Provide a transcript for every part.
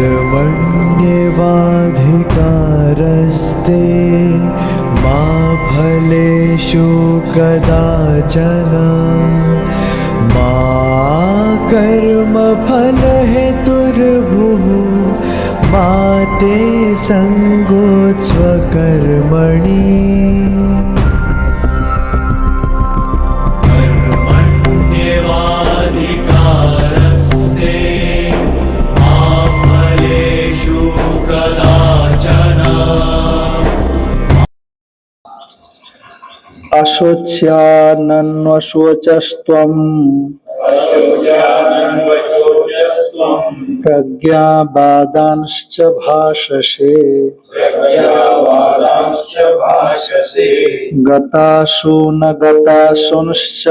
कर्मण्येवाधिकारस्ते मा फलेषु कदाचन मा कर्मफलहेतुर्भुः मा ते सङ्गोत्स्वकर्मणि। अशोच्यानन्वशोचस्त्वम् प्रज्ञावादांश्च भाषसे गतासु न गतासूंश्च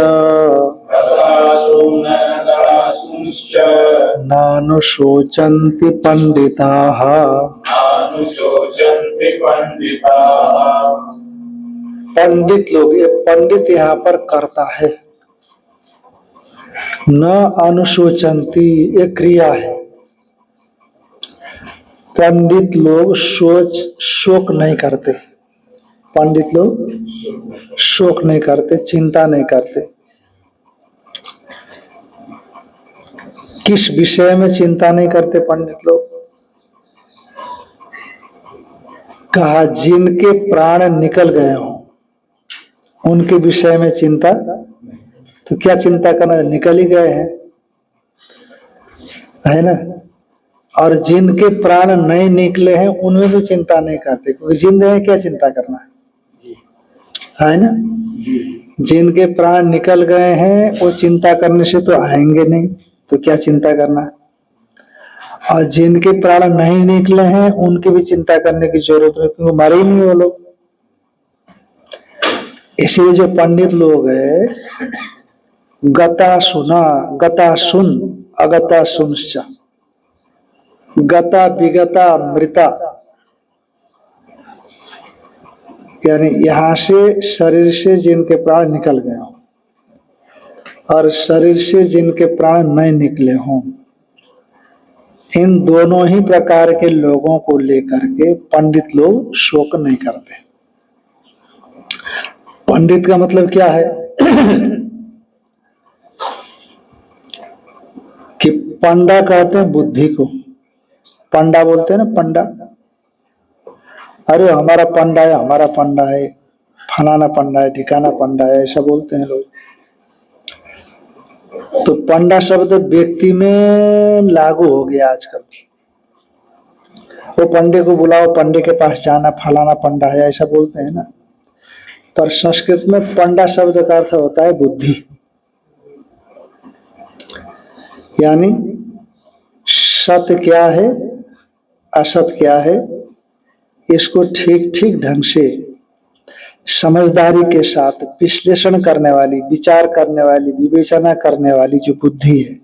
नानुशोचन्ति पंडिताः। पंडित लोग, ये पंडित यहाँ पर करता है, न अनुशोचंती ये क्रिया है। पंडित लोग शोक नहीं करते, पंडित लोग शोक नहीं करते, चिंता नहीं करते। किस विषय में चिंता नहीं करते पंडित लोग? कहा जिनके प्राण निकल गए हों उनके विषय में चिंता, तो क्या चिंता करना, निकल ही गए हैं, है ना। और जिनके प्राण नहीं निकले हैं उनमें भी चिंता नहीं करते, क्योंकि जिंदे हैं, क्या चिंता करना है ना। जिनके प्राण निकल गए हैं वो चिंता करने से तो आएंगे नहीं, तो क्या चिंता करना। और जिनके प्राण नहीं निकले हैं उनकी भी चिंता करने की जरूरत नहीं, क्योंकि मरे ही नहीं वो लोग। इसलिए जो पंडित लोग है, गता सुना, गता सुन, अगता सुनश्च, गता विगता मृता, यानी यहां से शरीर से जिनके प्राण निकल गए हों और शरीर से जिनके प्राण नहीं निकले हों, इन दोनों ही प्रकार के लोगों को लेकर के पंडित लोग शोक नहीं करते। पंडित का मतलब क्या है कि पंडा कहते हैं बुद्धि को, पंडा बोलते हैं ना, पंडा। अरे हमारा पंडा है, हमारा पंडा है, फलाना पंडा है, ठिकाना पंडा है, ऐसा बोलते हैं लोग। तो पंडा शब्द व्यक्ति में लागू हो गया आजकल। वो पंडे को बुलाओ, पंडे के पास जाना, फलाना पंडा है, ऐसा बोलते हैं ना। तो संस्कृत में पंडा शब्द का अर्थ होता है बुद्धि, यानी सत्य क्या है, असत क्या है, इसको ठीक ठीक ढंग से समझदारी के साथ विश्लेषण करने वाली, विचार करने वाली, विवेचना करने वाली जो बुद्धि है,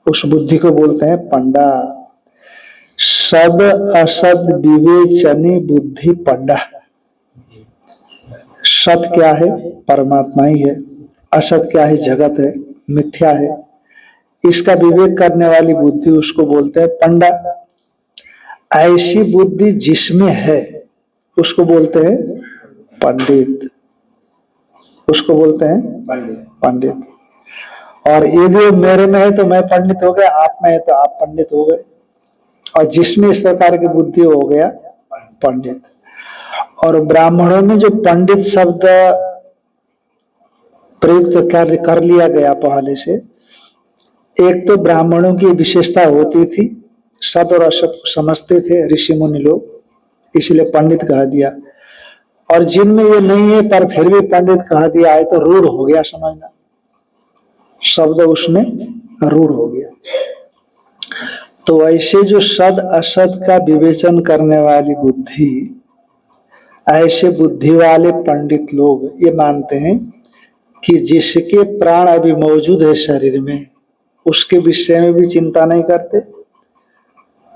उस बुद्धि को बोलते हैं पंडा। सद असद विवेचनी बुद्धि पंडा। सत क्या है, परमात्मा ही है। असत क्या है, जगत है, मिथ्या है। इसका विवेक करने वाली बुद्धि, उसको बोलते हैं पंडा। ऐसी बुद्धि जिसमें है उसको बोलते हैं पंडित, उसको बोलते हैं पंडित। और यदि मेरे में है तो मैं पंडित हो गया, आप में है तो आप पंडित हो गए। और जिसमें इस प्रकार की बुद्धि हो गया पंडित। और ब्राह्मणों में जो पंडित शब्द प्रयुक्त कर लिया गया पहले से, एक तो ब्राह्मणों की विशेषता होती थी, सत और असत को समझते थे ऋषि मुनि लोग, इसलिए पंडित कह दिया। और जिनमें ये नहीं है पर फिर भी पंडित कह दिया है तो रूढ़ हो गया, समझना, शब्द उसमें रूढ़ हो गया। तो ऐसे जो सद असत का विवेचन करने वाली बुद्धि, ऐसे बुद्धि वाले पंडित लोग ये मानते हैं कि जिसके प्राण अभी मौजूद है शरीर में, उसके विषय में भी चिंता नहीं करते,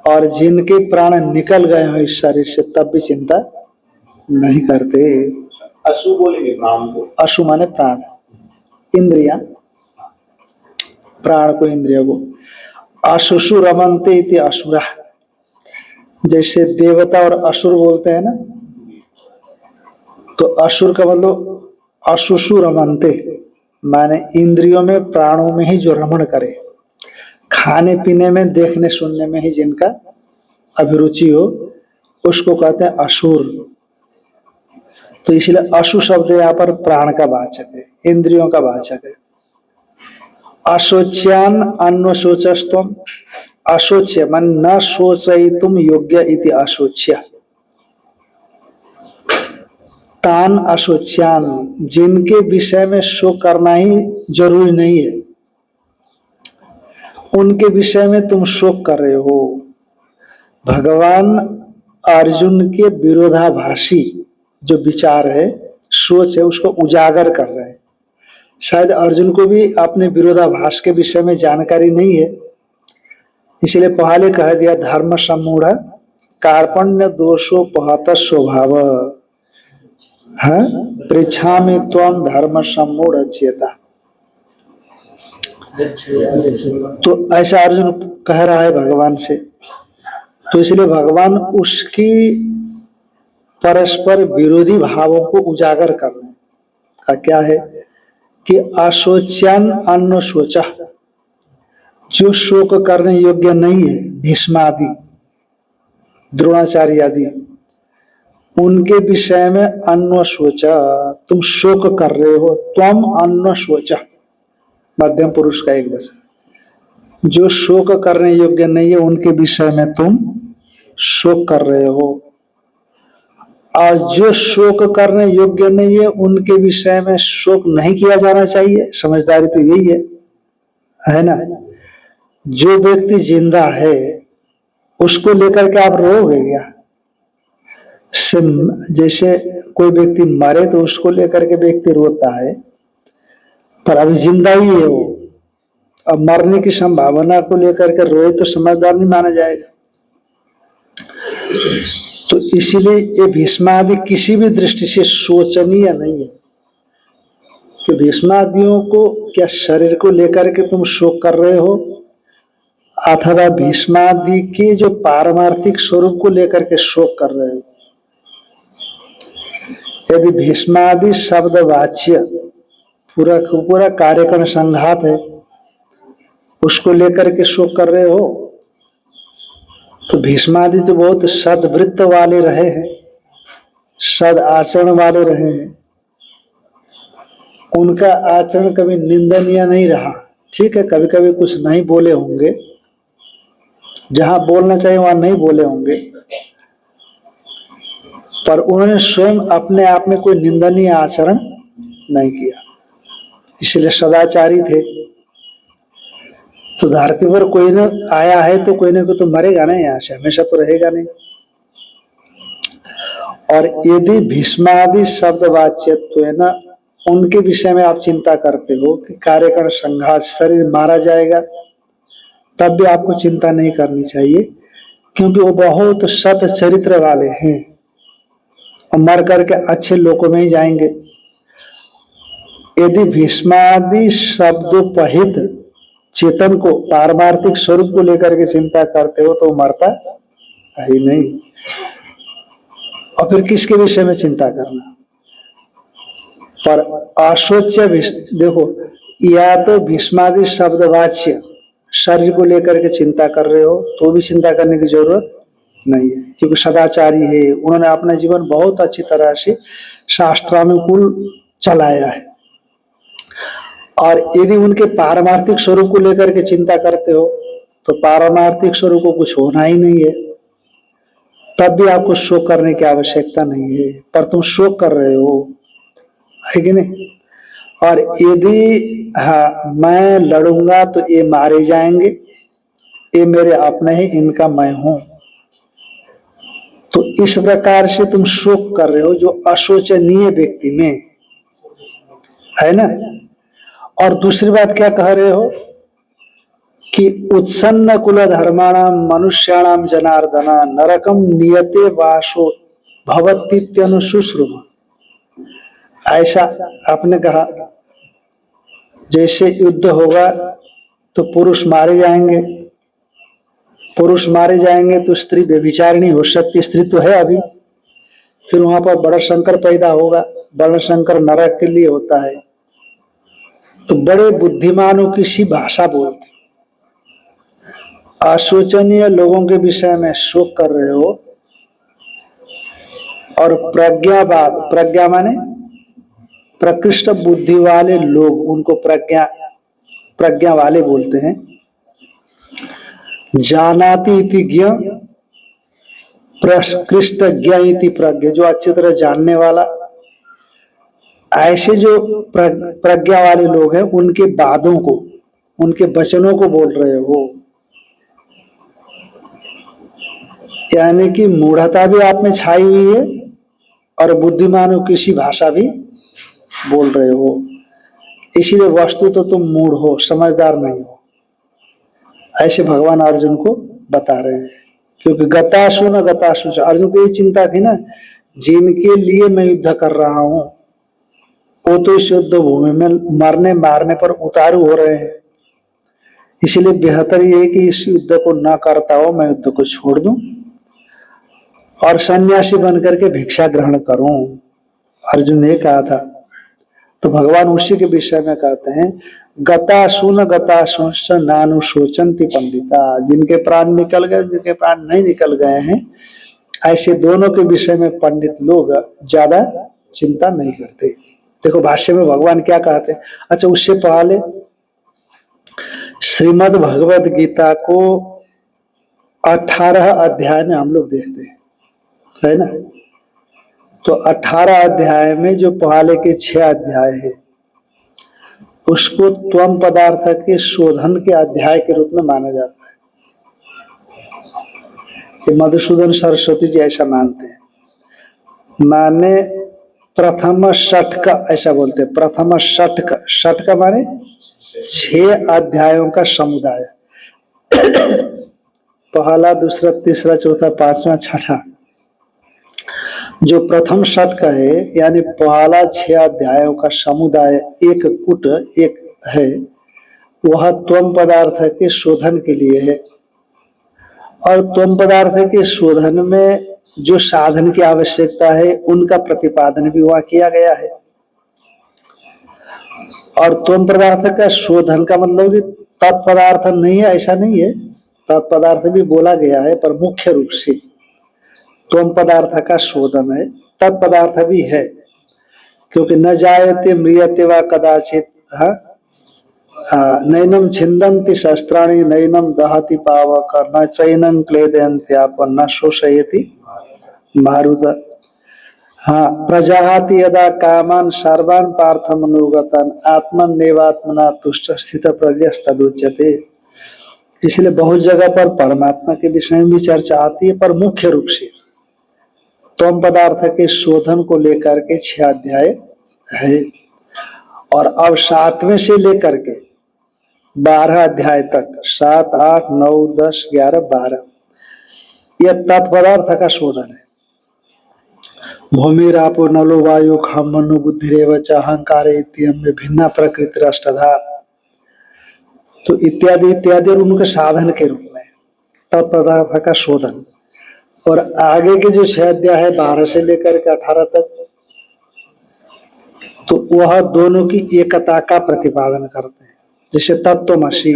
और जिनके प्राण निकल गए हो इस शरीर से तब भी चिंता नहीं करते। अशु बोलेंगे प्राण को। अशु माने प्राण, इंद्रिया, प्राण को, इंद्रिया को। अशुषु रमन्ते इति असुरा, जैसे देवता और असुर बोलते हैं ना, तो असुर का मतलब अशुषु रमनते, माने इंद्रियों में प्राणों में ही जो रमण करे, खाने पीने में देखने सुनने में ही जिनका अभिरुचि हो, उसको कहते हैं असुर। तो इसलिए अशु शब्द यहाँ पर प्राण का वाचक है, इंद्रियों का वाचक है। अशोच्यान अन्वशोचस्तम, अशोच्य मन न शोचयितुम योग्य इति अशोच्य, तान अशोच्यान, जिनके विषय में शोक करना ही जरूरी नहीं है, उनके विषय में तुम शोक कर रहे हो। भगवान अर्जुन के विरोधाभासी जो विचार है, सोच है, उसको उजागर कर रहे हैं। शायद अर्जुन को भी अपने विरोधाभास के विषय में जानकारी नहीं है, इसलिए पहले कह दिया धर्म सम्मूढ़ कार्पण्य दोषोपहत स्वभाव, पृछा में त्वम धर्म सम्मूढ़ चेता। तो ऐसा अर्जुन कह रहा है भगवान से, तो इसलिए भगवान उसकी परस्पर विरोधी भावों को उजागर कर रहे हैं। का क्या है कि अशोच्यान अन्न शोचा, जो शोक करने योग्य नहीं है, भीष्मादि द्रोणाचार्य आदि, उनके विषय में अन्न शोचा, तुम शोक कर रहे हो। त्वम अन्न शोचा, मध्यम पुरुष का एक वचन, जो शोक करने योग्य नहीं है उनके विषय में तुम शोक कर रहे हो। और जो शोक करने योग्य नहीं है उनके विषय में शोक नहीं किया जाना चाहिए। समझदारी तो यही है ना। जो व्यक्ति जिंदा है उसको लेकर के आप रोओगे क्या? जैसे कोई व्यक्ति मरे तो उसको लेकर के व्यक्ति रोता है, पर अभी जिंदा ही है वो, अब मरने की संभावना को लेकर के रोए तो समझदार नहीं माना जाएगा। तो इसीलिए ये भीष्मादि किसी भी दृष्टि से शोचनीय नहीं है कि भीष्मादियों को क्या शरीर को लेकर के तुम शोक कर रहे हो, अथवा भीष्मादि के जो पारमार्थिक स्वरूप को लेकर के शोक कर रहे हो। यदि भीष्मादि शब्द वाच्य पूरा पूरा कार्यक्रम संघात है, उसको लेकर के शोक कर रहे हो, तो भीष्मादि तो बहुत सदवृत्त वाले रहे हैं, सद आचरण वाले रहे हैं, उनका आचरण कभी निंदनीय नहीं रहा। ठीक है, कभी कभी कुछ नहीं बोले होंगे, जहां बोलना चाहिए वहां नहीं बोले होंगे, पर उन्होंने स्वयं अपने आप में कोई निंदनीय आचरण नहीं किया, इसलिए सदाचारी थे। तो धरती पर कोई न आया है तो कोई ना कोई तो मरेगा नहीं, यहाँ से हमेशा तो रहेगा नहीं। और यदि भीष्मादि शब्द वाच्यत्व है ना, उनके विषय में आप चिंता करते हो कि कार्यकरण संघात, शरीर मारा जाएगा, तब भी आपको चिंता नहीं करनी चाहिए, क्योंकि वो बहुत सत चरित्र वाले हैं और मर करके अच्छे लोकों में ही जाएंगे। यदि भीष्मादि शब्दोपहित चेतन को, पारमार्थिक स्वरूप को लेकर के चिंता करते हो तो मरता है ही नहीं, और फिर किसके विषय में चिंता करना। पर अशोच्य देखो, या तो भीष्मादि शब्दवाच्य शरीर को लेकर के चिंता कर रहे हो तो भी चिंता करने की जरूरत नहीं है, क्योंकि सदाचारी है, उन्होंने अपना जीवन बहुत अच्छी तरह से शास्त्रानुकूल चलाया है। और यदि उनके पारमार्थिक स्वरूप को लेकर के चिंता करते हो तो पारमार्थिक स्वरूप को कुछ होना ही नहीं है, तब भी आपको शोक करने की आवश्यकता नहीं है, पर तुम शोक कर रहे हो, है कि नहीं। और यदि मैं लड़ूंगा तो ये मारे जाएंगे, ये मेरे अपने ही, इनका मैं हूं, तो इस प्रकार से तुम शोक कर रहे हो जो अशोचनीय व्यक्ति में है ना। और दूसरी बात क्या कह रहे हो कि उत्सन्न कुल धर्माणाम मनुष्याणाम जनार्दन नरकम नियते वासो भवतीत्यनुशुश्रुम। ऐसा आपने कहा, जैसे युद्ध होगा तो पुरुष मारे जाएंगे, पुरुष मारे जाएंगे तो स्त्री व्यभिचारिणी हो सकती, स्त्री तो है अभी, फिर वहां पर बड़ा शंकर पैदा होगा, बड़ा शंकर नरक के लिए होता है। तो बड़े बुद्धिमानों की सी भाषा बोलते, अशोचनीय लोगों के विषय में शोक कर रहे हो, और प्रज्ञावाद, प्रज्ञा माने प्रकृष्ट बुद्धि वाले लोग, उनको प्रज्ञा वाले बोलते हैं। जानाति इति ज्ञ, प्रकृष्ट ज्ञ इति प्रज्ञ, जो अच्छी तरह जानने वाला। ऐसे जो प्रज्ञा वाले लोग हैं, उनके बातों को, उनके वचनों को बोल रहे हो, यानी कि मूढ़ता भी आप में छाई हुई है और बुद्धिमानों की सी भाषा भी बोल रहे हो। इसीलिए वस्तु तो तुम मूढ़ हो, समझदार नहीं हो, ऐसे भगवान अर्जुन को बता रहे हैं। क्योंकि गतासु न गतासु, अर्जुन को ये चिंता थी ना, जिनके लिए मैं युद्ध कर रहा हूं वो तो इस युद्ध भूमि में मरने मारने पर उतारू हो रहे हैं। इसलिए बेहतर ये है कि इस युद्ध को न करता हो, मैं युद्ध को छोड़ दूं और सन्यासी बनकर के भिक्षा ग्रहण करूं, अर्जुन ने कहा था। तो भगवान उसी के विषय में कहते हैं, गतासु न गतासु नानुशोचन्ति पंडिता, जिनके प्राण निकल गए, जिनके प्राण नहीं निकल गए हैं, ऐसे दोनों के विषय में पंडित लोग ज्यादा चिंता नहीं करते। देखो भाष्य में भगवान क्या कहते हैं। अच्छा, उससे पहले श्रीमद् भगवद गीता को 18 अध्याय में हम लोग देखते हैं, है ना। तो 18 अध्याय में जो पहले के 6 अध्याय है, उसको त्वम पदार्थ के शोधन के अध्याय के रूप में माना जाता है। कि मधुसूदन सरस्वती जी ऐसा मानते हैं, माने प्रथम षटक, ऐसा बोलते हैं। प्रथम षटक, षटक माने 6 अध्यायों का समुदाय, पहला, दूसरा, तीसरा, चौथा, पांचवा, छठा। जो प्रथम षटक है, यानी पहला 6 अध्यायों का समुदाय, एक कुट एक है, वह त्वम पदार्थ के शोधन के लिए है। और त्वम पदार्थ के शोधन में जो साधन की आवश्यकता है, उनका प्रतिपादन भी वहां किया गया है। और त्वम पदार्थ का शोधन का मतलब कि तत्पदार्थ नहीं है, ऐसा नहीं है, तत्पदार्थ भी बोला गया है, पर मुख्य रूप से त्वम पदार्थ का शोधन है। तत्पदार्थ भी है, क्योंकि न जायते म्रियते वा कदाचित, नैनम छिन्दन्ति शस्त्राणि, नैनम दहति पावक, न चैनं क्लेदयन्त्याप, न शोषयति मारुत। हाँ, प्रजाहाति यदा कामान सर्वान् पार्थमनुगतान्, आत्मन्नेवात्मना तुष्ट स्थित प्रज्ञस्तदुच्यते। इसलिए बहुत जगह पर परमात्मा के विषय में भी चर्चा आती है, पर मुख्य रूप से त्वम पदार्थ के शोधन को लेकर के 6 अध्याय है। और अब 7वें से लेकर के 12 अध्याय तक, 7, 8, 9, 10, 11, 12, यह तत्पदार्थ का शोधन है। भूमिरापो नलो वायु खम मनु बुद्धिरेव च अहंकार इत्यम में भिन्ना प्रकृति अष्टधा। तो इत्यादि इत्यादि, और उनके साधन के रूप में तत्पदार्थ का शोधन। और आगे के जो 6 अध्याय है, 12 से लेकर के 18 तक, तो वह दोनों की एकता का प्रतिपादन करते हैं। जैसे तत्वमसि,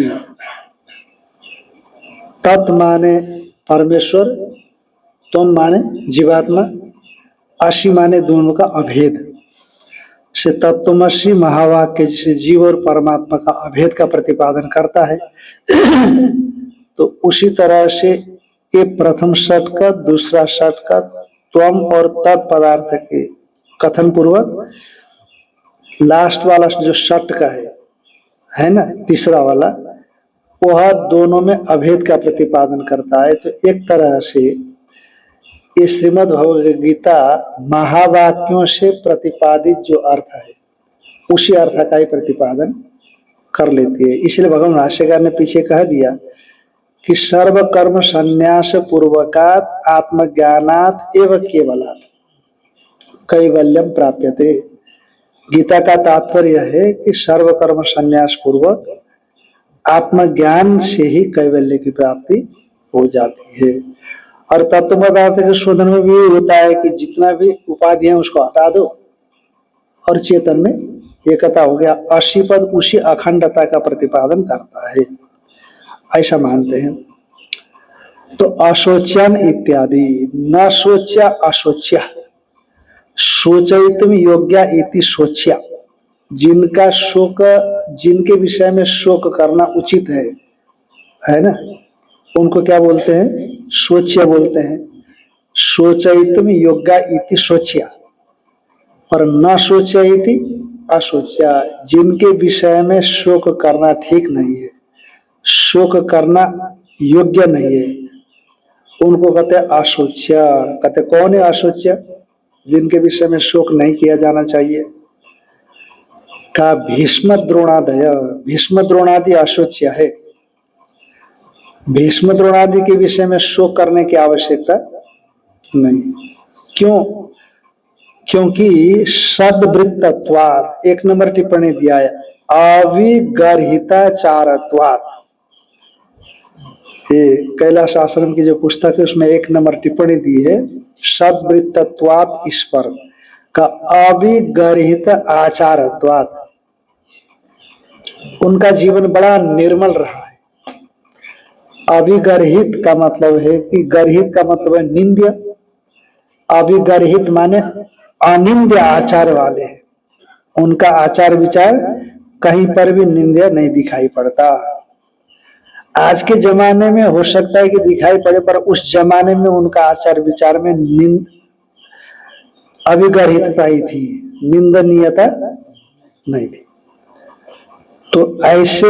तत् माने परमेश्वर, त्वम माने जीवात्मा, असी माने दोनों का अभेद से तत्वमसि महावाक्य जिसे जीव और परमात्मा का अभेद का प्रतिपादन करता है। तो उसी तरह से ये प्रथम षटक, दूसरा षटक त्वम और तत्पदार्थ के कथन पूर्वक, लास्ट वाला जो षटक है ना, तीसरा वाला, वह दोनों में अभेद का प्रतिपादन करता है। तो एक तरह से ये श्रीमद् भगवद गीता महावाक्यों से प्रतिपादित जो अर्थ है, उसी अर्थ का ही प्रतिपादन कर लेती है। इसलिए भगवान भाष्यकार ने पीछे कह दिया कि सर्व कर्म संन्यास पूर्वकात आत्मज्ञानात एवं केवलात कैवल्यम प्राप्यते। गीता का तात्पर्य है कि सर्व कर्म संन्यास पूर्वक आत्मज्ञान से ही कैवल्य की प्राप्ति हो जाती है। और तत्व पदार्थ के शोधन में भी यही होता है कि जितना भी उपाधि है उसको हटा दो और चेतन में एकता हो गया। अशी पद उसी अखंडता का प्रतिपादन करता है, ऐसा मानते हैं। तो अशोच्यन इत्यादि, न शोच्या अशोच्या, शोचयितुम योग्या इति शोच्या, जिनका शोक, जिनके विषय में शोक करना उचित है ना, उनको क्या बोलते हैं? शोच्य बोलते हैं। शोचयितुम योग्या इति शोच्या, और न शोच्या इति अशोच्या, जिनके विषय में शोक करना ठीक नहीं है, शोक करना योग्य नहीं है, उनको कहते हैं अशोच्या। कहते कौन है अशोच्या? जिनके विषय में शोक नहीं किया जाना चाहिए। का भीष्म द्रोणादय, भीष्म द्रोणादि अशोच्या है। भीष्म द्रोणादि के विषय में शोक करने की आवश्यकता नहीं। क्यों? क्योंकि सद्वृत्तत्वात्, 1 नंबर टिप्पणी दिया है, अविगर्हिताचारत्वात्। ये कैलाश आश्रम की जो पुस्तक है उसमें 1 नंबर टिप्पणी दी है, सद्वृत्तत्वात् इस पर का अविगर्हित आचारत्वात्। उनका जीवन बड़ा निर्मल रहा है। अविगर्हित का मतलब है कि गर्हित का मतलब है निंद्य, अविगर्हित माने अनिंद्य आचार वाले हैं। उनका आचार विचार कहीं पर भी निंद्य नहीं दिखाई पड़ता। आज के जमाने में हो सकता है कि दिखाई पड़े, पर उस जमाने में उनका आचार विचार में अविगर्हितता ही थी, निंदनीयता नहीं थी। तो ऐसे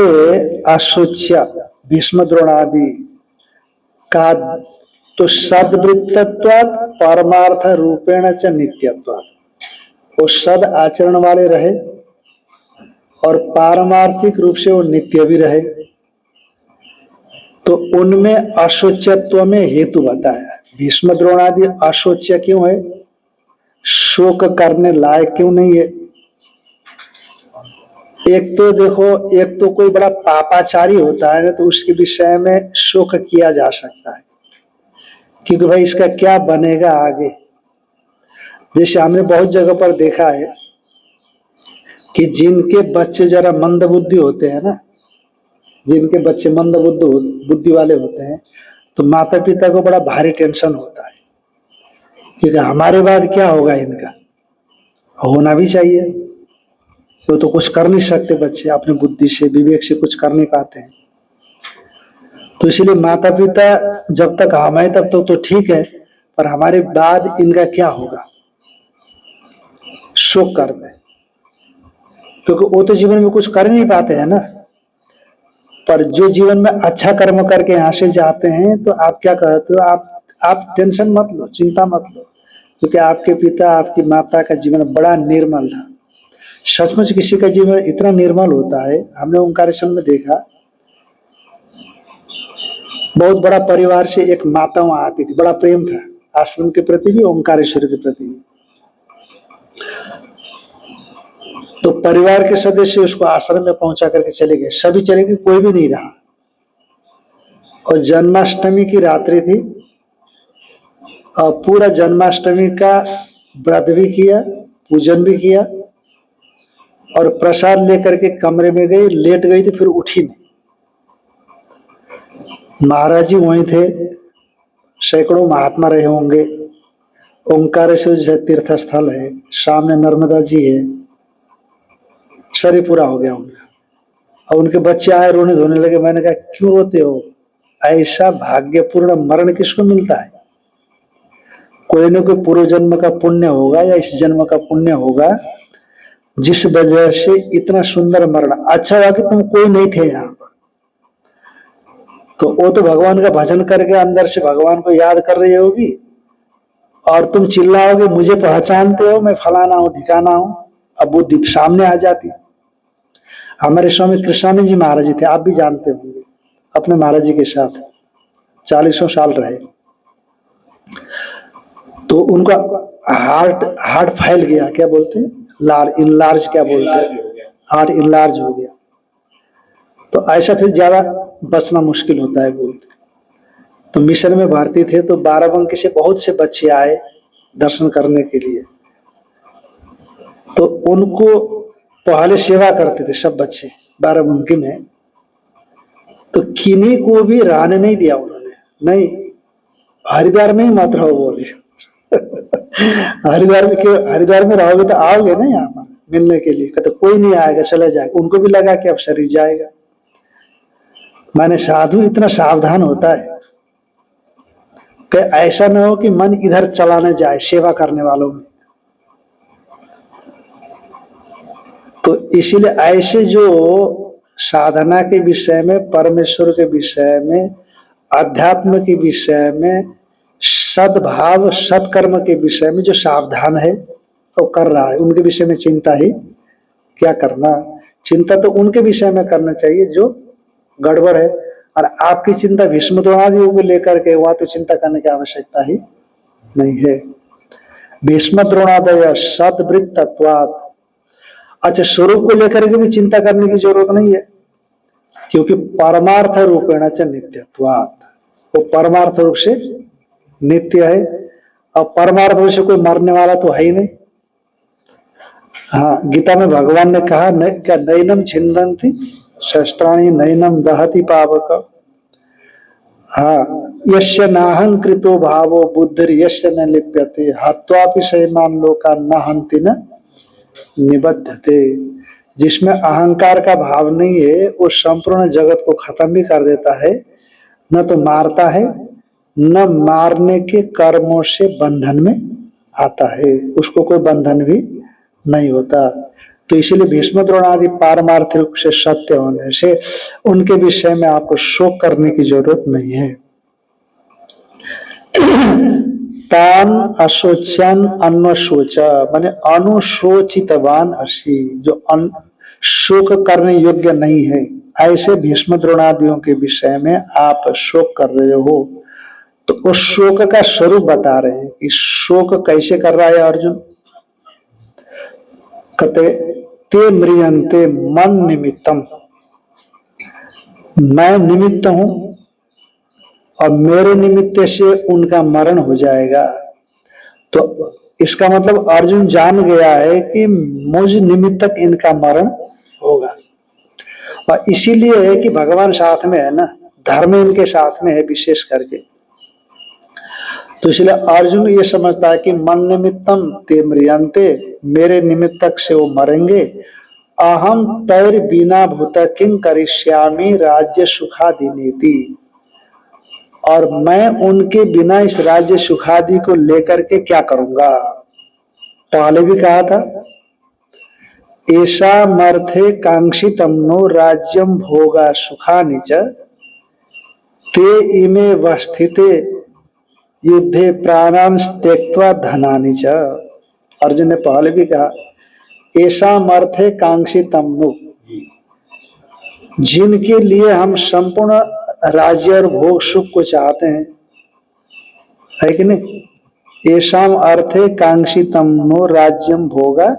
अशोच्या भीष्म द्रोणादि का तो सद्वृत्तत्वात् परमार्थ रूपेण च नित्यत्वात्, वो सद आचरण वाले रहे और पारमार्थिक रूप से वो नित्य भी रहे। तो उनमें अशोच्यत्व में हेतु बताया। भीष्म द्रोणादि अशोच्य क्यों है? शोक करने लायक क्यों नहीं है? एक तो देखो, एक तो कोई बड़ा पापाचारी होता है ना, तो उसके विषय में शोक किया जा सकता है, क्योंकि भाई इसका क्या बनेगा आगे। जैसे हमने बहुत जगह पर देखा है कि जिनके बच्चे जरा मंद बुद्धि होते हैं ना, जिनके बच्चे मंद बुद्धि वाले होते हैं, तो माता पिता को बड़ा भारी टेंशन होता है, क्योंकि हमारे बाद क्या होगा इनका। होना भी चाहिए, वो तो कुछ कर नहीं सकते बच्चे, अपने बुद्धि से विवेक से कुछ कर नहीं पाते हैं। तो इसलिए माता पिता जब तक हम हैं तब तो ठीक है, पर हमारे बाद इनका क्या होगा, शोक करते हैं, क्योंकि वो तो जीवन में कुछ कर नहीं पाते हैं ना। पर जो जीवन में अच्छा कर्म करके यहाँ से जाते हैं, तो आप क्या कहते हो, आप टेंशन मत लो, चिंता मत लो, क्योंकि आपके पिता आपकी माता का जीवन बड़ा निर्मल था। सचमुच किसी का जीवन इतना निर्मल होता है। हमने ओंकारेश्वर में देखा, बहुत बड़ा परिवार से एक माता वहां आती थी, बड़ा प्रेम था आश्रम के प्रति भी, ओंकारेश्वर के प्रति भी। तो परिवार के सदस्य उसको आश्रम में पहुंचा करके चले गए, सभी चले गए, कोई भी नहीं रहा। और जन्माष्टमी की रात्रि थी, और पूरा जन्माष्टमी का व्रत भी किया, पूजन भी किया, और प्रसाद लेकर के कमरे में गई, लेट गई थी, फिर उठी नहीं। महाराज जी वहीं थे, सैकड़ों महात्मा रहे होंगे। ओंकारेश्वर जो तीर्थ स्थल है, सामने नर्मदा जी है, शरीर पूरा हो गया उनका। और उनके बच्चे आए, रोने धोने लगे। मैंने कहा क्यों रोते हो? ऐसा भाग्यपूर्ण मरण किसको मिलता है? कोई न कोई पूर्व जन्म का पुण्य होगा या इस जन्म का पुण्य होगा, जिस वजह से इतना सुंदर मरण। अच्छा हुआ कि तुम कोई नहीं थे यहाँ पर, तो वो तो भगवान का भजन करके अंदर से भगवान को याद कर रही होगी, और तुम चिल्लाओगे मुझे पहचानते हो, मैं फलाना हूं ठिकाना हूं, अब वो दीप सामने आ जाती। हमारे स्वामी कृष्णानंद जी महाराज जी थे, आप भी जानते होंगे, अपने महाराज जी के साथ 40 साल रहे। तो उनका हार्ट फैल गया, क्या बोलते हैं, इनलार्ज क्या बोलते हैं, हार्ट इनलार्ज हो गया। तो ऐसा फिर ज्यादा बचना मुश्किल होता है बोलते। तो मिशन में भर्ती थे, तो बाराबंकी से बहुत से बच्चे आए दर्शन करने के लिए। तो उनको पहले सेवा करते थे सब बच्चे बाराबंकी में, तो किन्हीं को भी रहने नहीं दिया उन्होंने। नहीं, हरिद्वार में ही मत रहो बोले। हरिद्वार में रहोगे तो आओगे ना यहाँ पर मिलने के लिए, तो कोई नहीं आएगा, चला जाएगा। उनको भी लगा कि अब शरीर जाएगा। माने साधु इतना सावधान होता है कि ऐसा ना हो कि मन इधर चलाने जाए सेवा करने वालों में। तो इसीलिए ऐसे जो साधना के विषय में, परमेश्वर के विषय में, अध्यात्म के विषय में, सद्भाव सत्कर्म के विषय में जो सावधान है वो कर रहा है, उनके विषय में चिंता ही क्या करना। चिंता तो उनके विषय में करना चाहिए जो गड़बड़ है। और आपकी चिंता भीष्म द्रोणादियों को लेकर के, वहां तो चिंता करने की आवश्यकता ही नहीं है। भीष्म द्रोणादय सद्वृत्तत्वात्। अच्छा, स्वरूप को लेकर के भी चिंता करने की जरूरत नहीं है, क्योंकि परमार्थ रूपेण च नित्यत्वात्। वो परमार्थ रूप से नित्य है, और परमार्थ रूप से कोई मरने वाला तो है ही नहीं। हाँ, गीता में भगवान ने कहा क्या, नैनम छिन्दन्ति शस्त्राणि नैनम दहति पावक। हाँ, यस्य नाहं कृतो भावो बुद्धिर यस्य न लिप्यते हत्वापि शैमान् लोकान् न हन्ति न निबध्यते। जिसमें अहंकार का भाव नहीं है वो संपूर्ण जगत को खत्म भी कर देता है, न तो मारता है, न मारने के कर्मों से बंधन में आता है, उसको कोई बंधन भी नहीं होता। तो इसीलिए भीष्म द्रोणादि पारमार्थिक रूप से सत्य होने से उनके विषय में आपको शोक करने की जरूरत नहीं है। तान अशोचन अन्वशोच, माने अनुशोचितवान असी, जो शोक करने योग्य नहीं है, ऐसे भीष्म द्रोणादियों के विषय में आप शोक कर रहे हो। तो उस शोक का स्वरूप बता रहे हैं कि शोक कैसे कर रहा है अर्जुन। कहते ते म्रियंते मन निमित्तम, मैं निमित्त हूं और मेरे निमित्त से उनका मरण हो जाएगा। तो इसका मतलब अर्जुन जान गया है कि मुझ निमित्तक इनका मरण होगा, और इसीलिए है कि भगवान साथ में है ना, धर्म इनके साथ में है विशेष करके। तो इसलिए अर्जुन ये समझता है कि मन निमित्तम ते म्रियंते, मेरे निमित्तक से वो मरेंगे। अहम तैर बिना भूत किं करिष्यामि राज्य सुखादिनीति, और मैं उनके बिना इस राज्य सुखादि को लेकर के क्या करूंगा। पहले भी कहा था, ऐसा मर्थे कांक्षितम नो राज्यम भोगा सुखानि च ते इमे वस्थिते युद्धे प्राणान त्यक्त्वा धनानि च। अर्जुन ने पहले भी कहा, ऐसा मर्थे कांक्षितम नो, जिनके लिए हम संपूर्ण राज्य और भोग सुख को चाहते हैं, है कि नहीं। ऐसाम अर्थे कांक्षितम नो राज्यम भोगा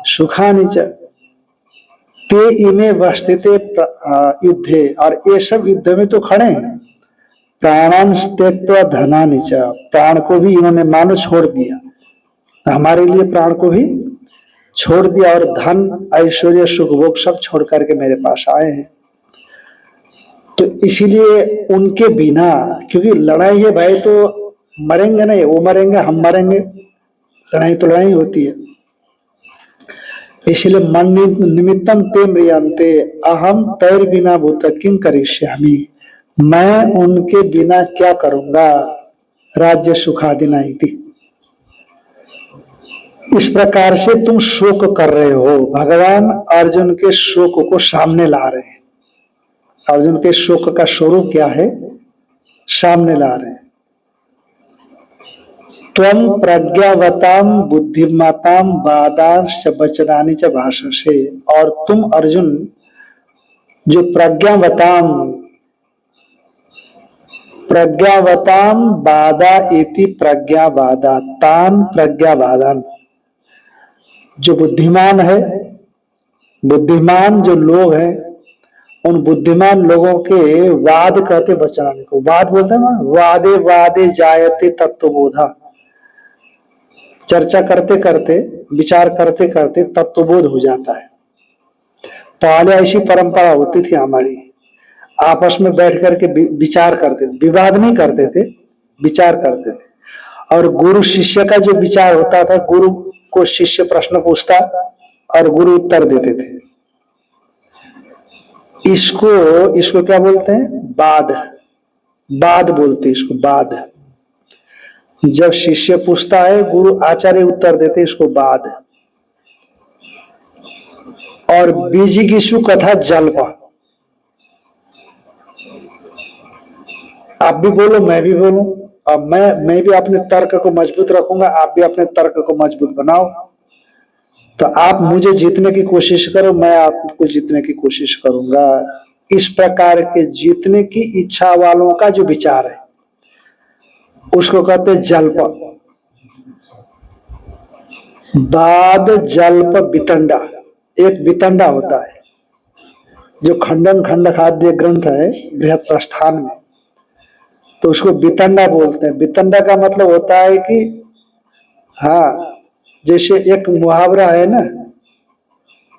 सुखानि च ते इमे वस्थिते युद्धे, और ये सब युद्ध में तो खड़े हैं। प्राणान त्यक्त्वा धनानि च, प्राण को भी इन्होंने मानो छोड़ दिया, हमारे लिए प्राण को भी छोड़ दिया, और धन ऐश्वर्य सुख भोग सब छोड़ करके मेरे पास आए हैं। तो इसीलिए उनके बिना, क्योंकि लड़ाई है भाई, तो मरेंगे नहीं, वो मरेंगे हम मरेंगे, लड़ाई तो लड़ाई होती है। इसलिए मन निमित्तम ते म्रियंते अहम तैर बिना भूत किं करिष्यामि, मैं उनके बिना क्या करूंगा राज्य सुखादिना इति। इस प्रकार से तुम शोक कर रहे हो। भगवान अर्जुन के शोक को सामने ला रहे हैं। अर्जुन के शोक का स्वरूप क्या है सामने ला रहे हैं। त्वं प्रज्ञावताम बुद्धिमताम वादांश वचनानि च भाषसे, और तुम अर्जुन जो प्रज्ञावताम बाधा इति प्रज्ञावादा तान प्रज्ञावादान, जो बुद्धिमान है, बुद्धिमान जो लोग हैं उन बुद्धिमान लोगों के वाद कहते वचनानि को। वाद बोलते हैं ना, वादे वादे जायते तत्वबोधा। चर्चा करते करते, विचार करते करते तत्वबोध हो जाता है। पहले ऐसी परंपरा होती थी हमारी, आपस में बैठ करके विचार करते थे, विवाद नहीं करते थे, विचार करते थे। और गुरु शिष्य का जो विचार होता था, गुरु को शिष्य प्रश्न पूछता और गुरु उत्तर देते थे। इसको क्या बोलते हैं? वाद। वाद बोलते इसको, वाद। जब शिष्य पूछता है, गुरु आचार्य उत्तर देते, इसको वाद। और बीजिगीषु कथा जल्प। आप भी बोलो, मैं भी बोलूं, अब मैं भी अपने तर्क को मजबूत रखूंगा, आप भी अपने तर्क को मजबूत बनाओ। तो आप मुझे जीतने की कोशिश करो, मैं आपको जीतने की कोशिश करूंगा। इस प्रकार के जीतने की इच्छा वालों का जो विचार है उसको कहते हैं जल्प। वाद जल्प वितंडा। एक वितंडा होता है जो खंडन खंड खाद्य ग्रंथ है बृहद प्रस्थान में, तो उसको वितंडा बोलते हैं। वितंडा का मतलब होता है कि हाँ, जैसे एक मुहावरा है ना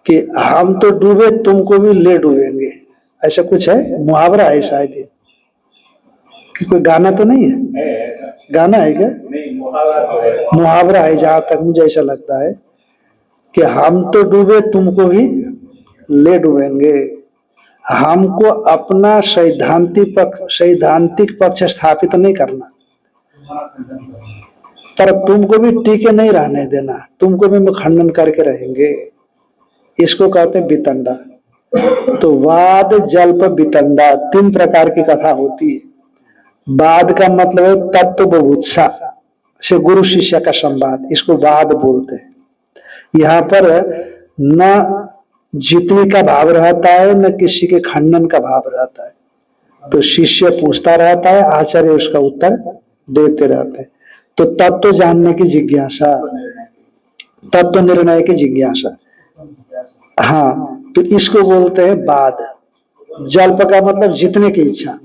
कि हम तो डूबे तुमको भी ले डूबेंगे, ऐसा कुछ है, मुहावरा है शायद ये, कि कोई गाना तो नहीं है? गाना है क्या? नहीं, मुहावरा मुहावरा है, जहां तक मुझे ऐसा लगता है कि हम तो डूबे तुमको भी ले डूबेंगे। हमको अपना सैद्धांतिक पक्ष स्थापित नहीं करना, पर तुमको भी टीके नहीं रहने देना, तुमको भी खंडन करके रहेंगे। इसको कहते हैं वितंडा। तो वाद जल्प वितंडा 3 प्रकार की कथा होती है। वाद का मतलब है तत्व बुभुत्सा से गुरु शिष्य का संवाद, इसको वाद बोलते हैं। यहाँ पर न जीतने का भाव रहता है, न किसी के खंडन का भाव रहता है। तो शिष्य पूछता रहता है, आचार्य उसका उत्तर देते रहते हैं। तो तत्व जानने की जिज्ञासा, तत्व निर्णय की जिज्ञासा, हाँ, तो इसको बोलते हैं वाद। जल्प का मतलब जीतने की इच्छा।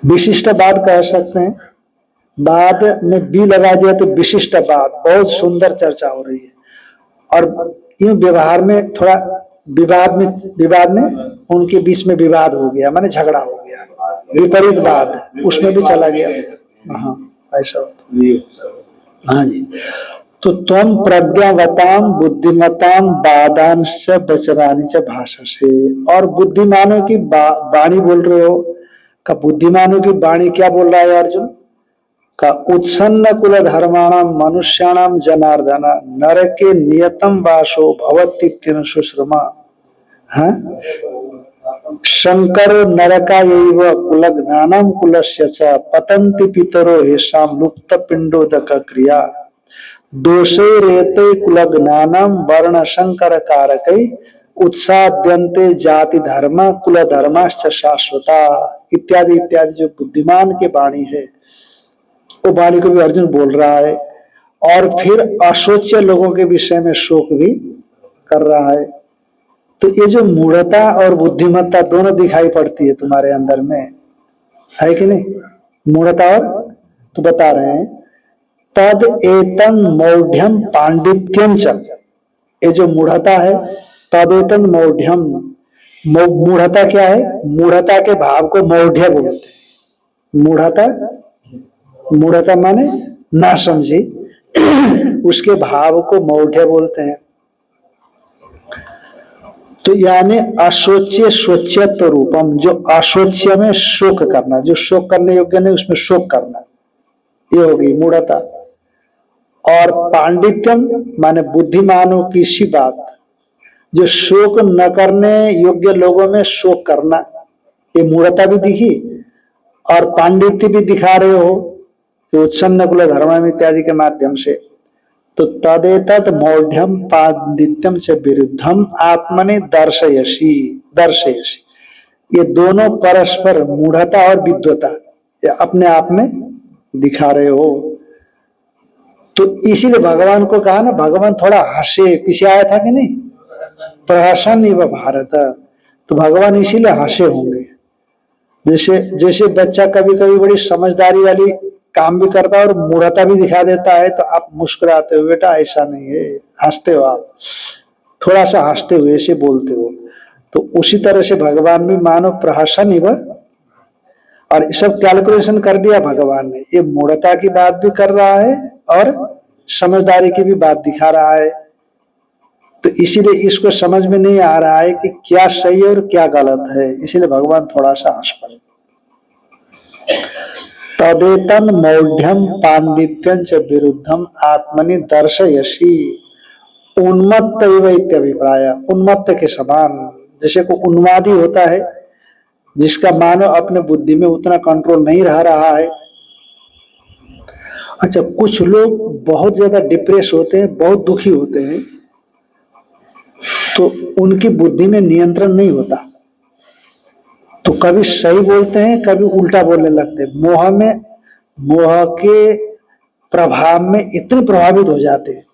विशिष्ट वाद कह सकते हैं। वाद में बी लगा दिया तो विशिष्ट वाद, बहुत सुंदर चर्चा हो रही है। और यूं व्यवहार में थोड़ा विवाद में उनके बीच में विवाद हो गया, माने झगड़ा हो गया, विपरीत वाद उसमें भी चला गया। हाँ, ऐसा होता। हाँ जी। तो त्वम प्रज्ञावताम बुद्धिमताम वादांश वचनानि च भाषसे। और बुद्धिमानों की वाणी बोल रहे हो। का बुद्धिमानों की वाणी क्या बोल रहा है अर्जुन? का उत्सन्न कुल धर्माणाम मनुष्याणाम जनार्दन नरके नियतम वासो भवतीत्यन सुश्रुमा। हाँ, शंकर नरकायैव कुलज्ञानम कुलस्य च पतन्ति पितरो हेषाम लुप्त पिंडोदक क्रिया दोषे रेते कुलज्ञानम वर्ण शंकर कारकै उत्साद्यन्ते जाति धर्म कुल धर्माश्च शाश्वता। इत्यादि इत्यादि जो बुद्धिमान के वाणी है, वो वाणी को भी अर्जुन बोल रहा है। और फिर अशोच्य लोगों के विषय में शोक भी कर रहा है। तो ये जो मूढ़ता और बुद्धिमत्ता दोनों दिखाई पड़ती है तुम्हारे अंदर में, है कि नहीं? मूढ़ता और, तो बता रहे हैं तद एतन मौढ़्यम पांडित्यम च। ये जो मूढ़ता है, तद एतन मौढ़्यम, मूढ़ता क्या है? मूढ़ता के भाव को मौढ़्य बोलते हैं। मूढ़ता माने ना समझी, उसके भाव को मौढ़्य बोलते हैं। तो यानी अशोच्य शोच्यत्व रूपम, जो अशोच्य में शोक करना, जो शोक करने योग्य नहीं उसमें शोक करना, ये होगी मूढ़ता। और पांडित्यम माने बुद्धिमानों की सी बात, जो शोक न करने योग्य लोगों में शोक करना, ये मूढ़ता भी दिखी और पांडित्य भी दिखा रहे हो कि उत्सन्न कुल धर्म इत्यादि के माध्यम से। तो तदेतत् मौढ़्यम पांडित्यम से विरुद्धम आत्मने दर्शयसी। ये दोनों परस्पर मूढ़ता और विद्वता अपने आप में दिखा रहे हो। तो इसीलिए भगवान को कहा ना, भगवान थोड़ा हंसे, पीछे आया था कि नहीं? प्रहसन इव भारत। तो भगवान इसीलिए हंसे होंगे। जैसे जैसे बच्चा कभी कभी बड़ी समझदारी वाली काम भी करता है और मूढ़ता भी दिखा देता है, तो आप मुस्कुराते हो, बेटा ऐसा नहीं है, हंसते हो आप, थोड़ा सा हंसते हुए ऐसे बोलते हो। तो उसी तरह से भगवान भी मानो प्रहसन इव, और ये सब कैलकुलेशन कर दिया भगवान ने। ये मूढ़ता की बात भी कर रहा है और समझदारी की भी बात दिखा रहा है। तो इसीलिए इसको समझ में नहीं आ रहा है कि क्या सही है और क्या गलत है, इसीलिए भगवान थोड़ा सा हंस पड़े। तदेतन मौढ़्यम पांडित्यं च विरुद्धम आत्मनि दर्शयसी उन्मत्त इव इत्यभिप्राय। उन्मत्त के समान, जैसे को उन्मादी होता है जिसका मानव अपने बुद्धि में उतना कंट्रोल नहीं रह रहा है। अच्छा, कुछ लोग बहुत ज्यादा डिप्रेस होते हैं, बहुत दुखी होते हैं, तो उनकी बुद्धि में नियंत्रण नहीं होता, तो कभी सही बोलते हैं कभी उल्टा बोलने लगते हैं। मोह के प्रभाव में इतने प्रभावित हो जाते हैं,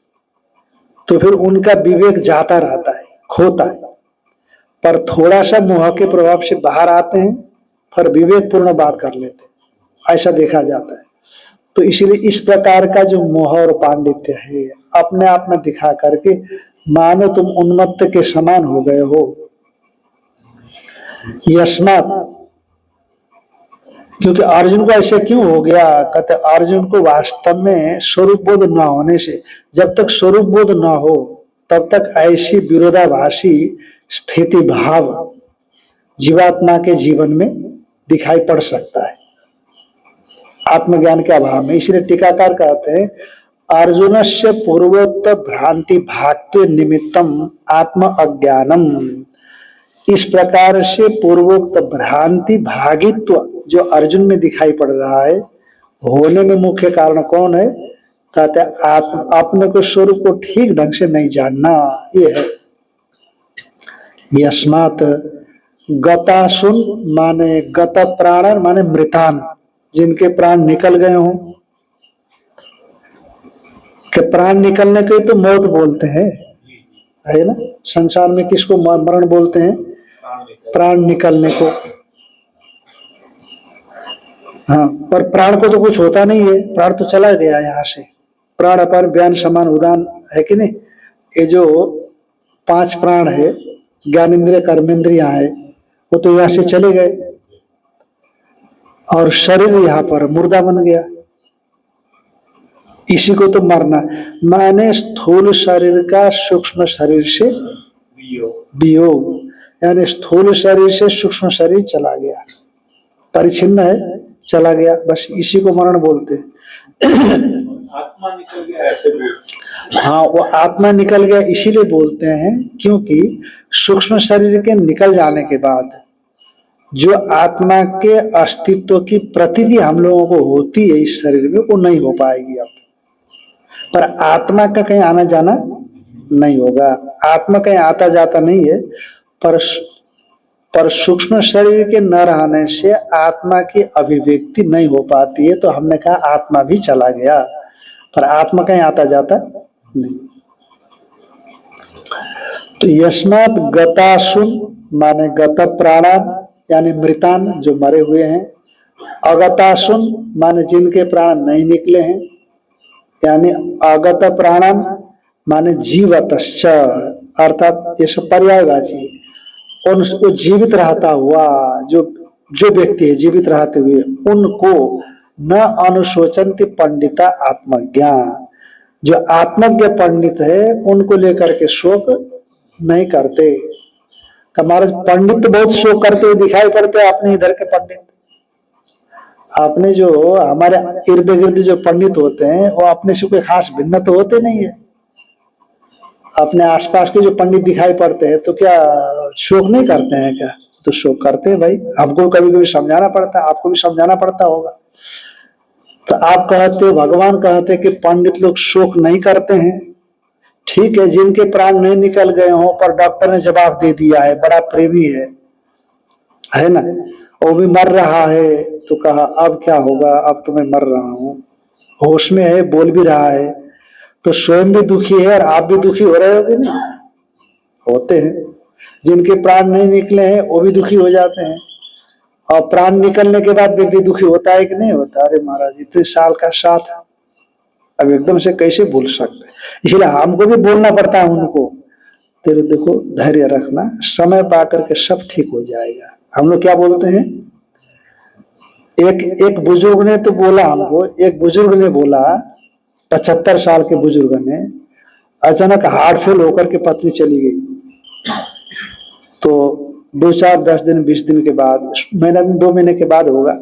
तो फिर उनका विवेक जाता रहता है, खोता है। पर थोड़ा सा मोह के प्रभाव से बाहर आते हैं, फिर विवेक पूर्ण बात कर लेते हैं, ऐसा देखा जाता है। तो इसीलिए इस प्रकार का जो मोह और पांडित्य है, अपने आप में दिखा करके मानो तुम उन्मत्त के समान हो गए हो। यस्मात, क्योंकि अर्जुन को ऐसे क्यों हो गया, कहते अर्जुन को वास्तव में स्वरूप बोध न होने से, जब तक स्वरूप बोध न हो तब तक ऐसी विरोधाभासी स्थिति भाव जीवात्मा के जीवन में दिखाई पड़ सकता है आत्मज्ञान के अभाव में। इसलिए टीकाकार कहते हैं अर्जुन से पूर्वोत्तर भ्रांति भाग्य निमित्तम आत्म अज्ञानम। इस प्रकार से पूर्वोक्त भ्रांति भागित्व जो अर्जुन में दिखाई पड़ रहा है, होने में मुख्य कारण कौन है, कहते अपने को स्वरूप को ठीक ढंग से नहीं जानना, ये है। यस्मात गतासुन माने गत प्राण माने मृतान, जिनके प्राण निकल गए हों, कि प्राण निकलने को ही तो मौत बोलते हैं, है ना। संसार में किसको मरण बोलते हैं, प्राण निकलने को। हाँ, पर प्राण को तो कुछ होता नहीं है, प्राण तो चला गया यहाँ से। प्राण अपान व्यान समान उदान है कि नहीं। ये जो 5 प्राण है, ज्ञानेन्द्रिय कर्मेंद्रियां है, वो तो यहाँ से चले गए और शरीर यहाँ पर मुर्दा बन गया। इसी को तो मरना माने स्थूल शरीर का सूक्ष्म शरीर से वियोग, यानी स्थूल शरीर से सूक्ष्म शरीर चला गया, परिचिन्न है, चला गया, बस इसी को मरण बोलते हैं। आत्मा निकल गया ऐसे भी। हाँ, वो आत्मा निकल गया इसीलिए बोलते हैं क्योंकि सूक्ष्म शरीर के निकल जाने के बाद जो आत्मा के अस्तित्व की प्रतीति हम लोगों को होती है इस शरीर में, वो नहीं हो पाएगी अब। पर आत्मा का कहीं आना जाना नहीं होगा, आत्मा कहीं आता जाता नहीं है। पर सूक्ष्म शरीर के न रहने से आत्मा की अभिव्यक्ति नहीं हो पाती है, तो हमने कहा आत्मा भी चला गया, पर आत्मा कहीं आता जाता नहीं। तो यस्मात् गतासुन माने गत प्राणान यानी मृतान, जो मरे हुए हैं। अगतासुन माने जिनके प्राण नहीं निकले हैं, यानी अगत प्राणन माने जीवतश्च, अर्थात ये सब पर्यायवाची, उनको जीवित रहता हुआ जो व्यक्ति है जीवित रहते हुए, उनको न अनुशोचन्ति पंडिता आत्मज्ञा, जो आत्मज्ञ पंडित है उनको लेकर के शोक नहीं करते। महाराज पंडित तो बहुत शोक करते हुए दिखाई पड़ते हैं अपने इधर के पंडित। अपने जो हमारे इर्द गिर्द जो पंडित होते हैं वो अपने से कोई खास भिन्न तो होते नहीं है। अपने आसपास के जो पंडित दिखाई पड़ते हैं तो क्या शोक नहीं करते हैं क्या? तो शोक करते हैं भाई, हमको कभी कभी समझाना पड़ता है, आपको भी समझाना पड़ता होगा। तो आप कहते हो, भगवान कहते कि पंडित लोग शोक नहीं करते हैं। ठीक है, जिनके प्राण नहीं निकल गए हों पर डॉक्टर ने जवाब दे दिया है, बड़ा प्रेमी है ना, वो भी मर रहा है, तो कहा अब क्या होगा, अब तो मैं मर रहा हूं, होश में है, बोल भी रहा है, तो स्वयं भी दुखी है और आप भी दुखी हो रहे होगे नहीं। होते हैं। जिनके प्राण नहीं निकले हैं वो भी दुखी हो जाते हैं, और प्राण निकलने के बाद व्यक्ति दुखी होता है कि नहीं होता? अरे महाराज इतने साल का साथ, अब एकदम से कैसे भूल सकते? इसलिए हमको भी बोलना पड़ता है उनको, तेरे देखो धैर्य रखना, समय पा करके सब ठीक हो जाएगा। हम लोग क्या बोलते हैं, एक बुजुर्ग ने तो बोला हमको, एक बुजुर्ग ने बोला, 75 साल के बुजुर्ग ने, अचानक हार्ट फेल होकर के पत्नी चली गई। तो 2 4 10 दिन 20 दिन के बाद, महीना 2 महीने के बाद होगा,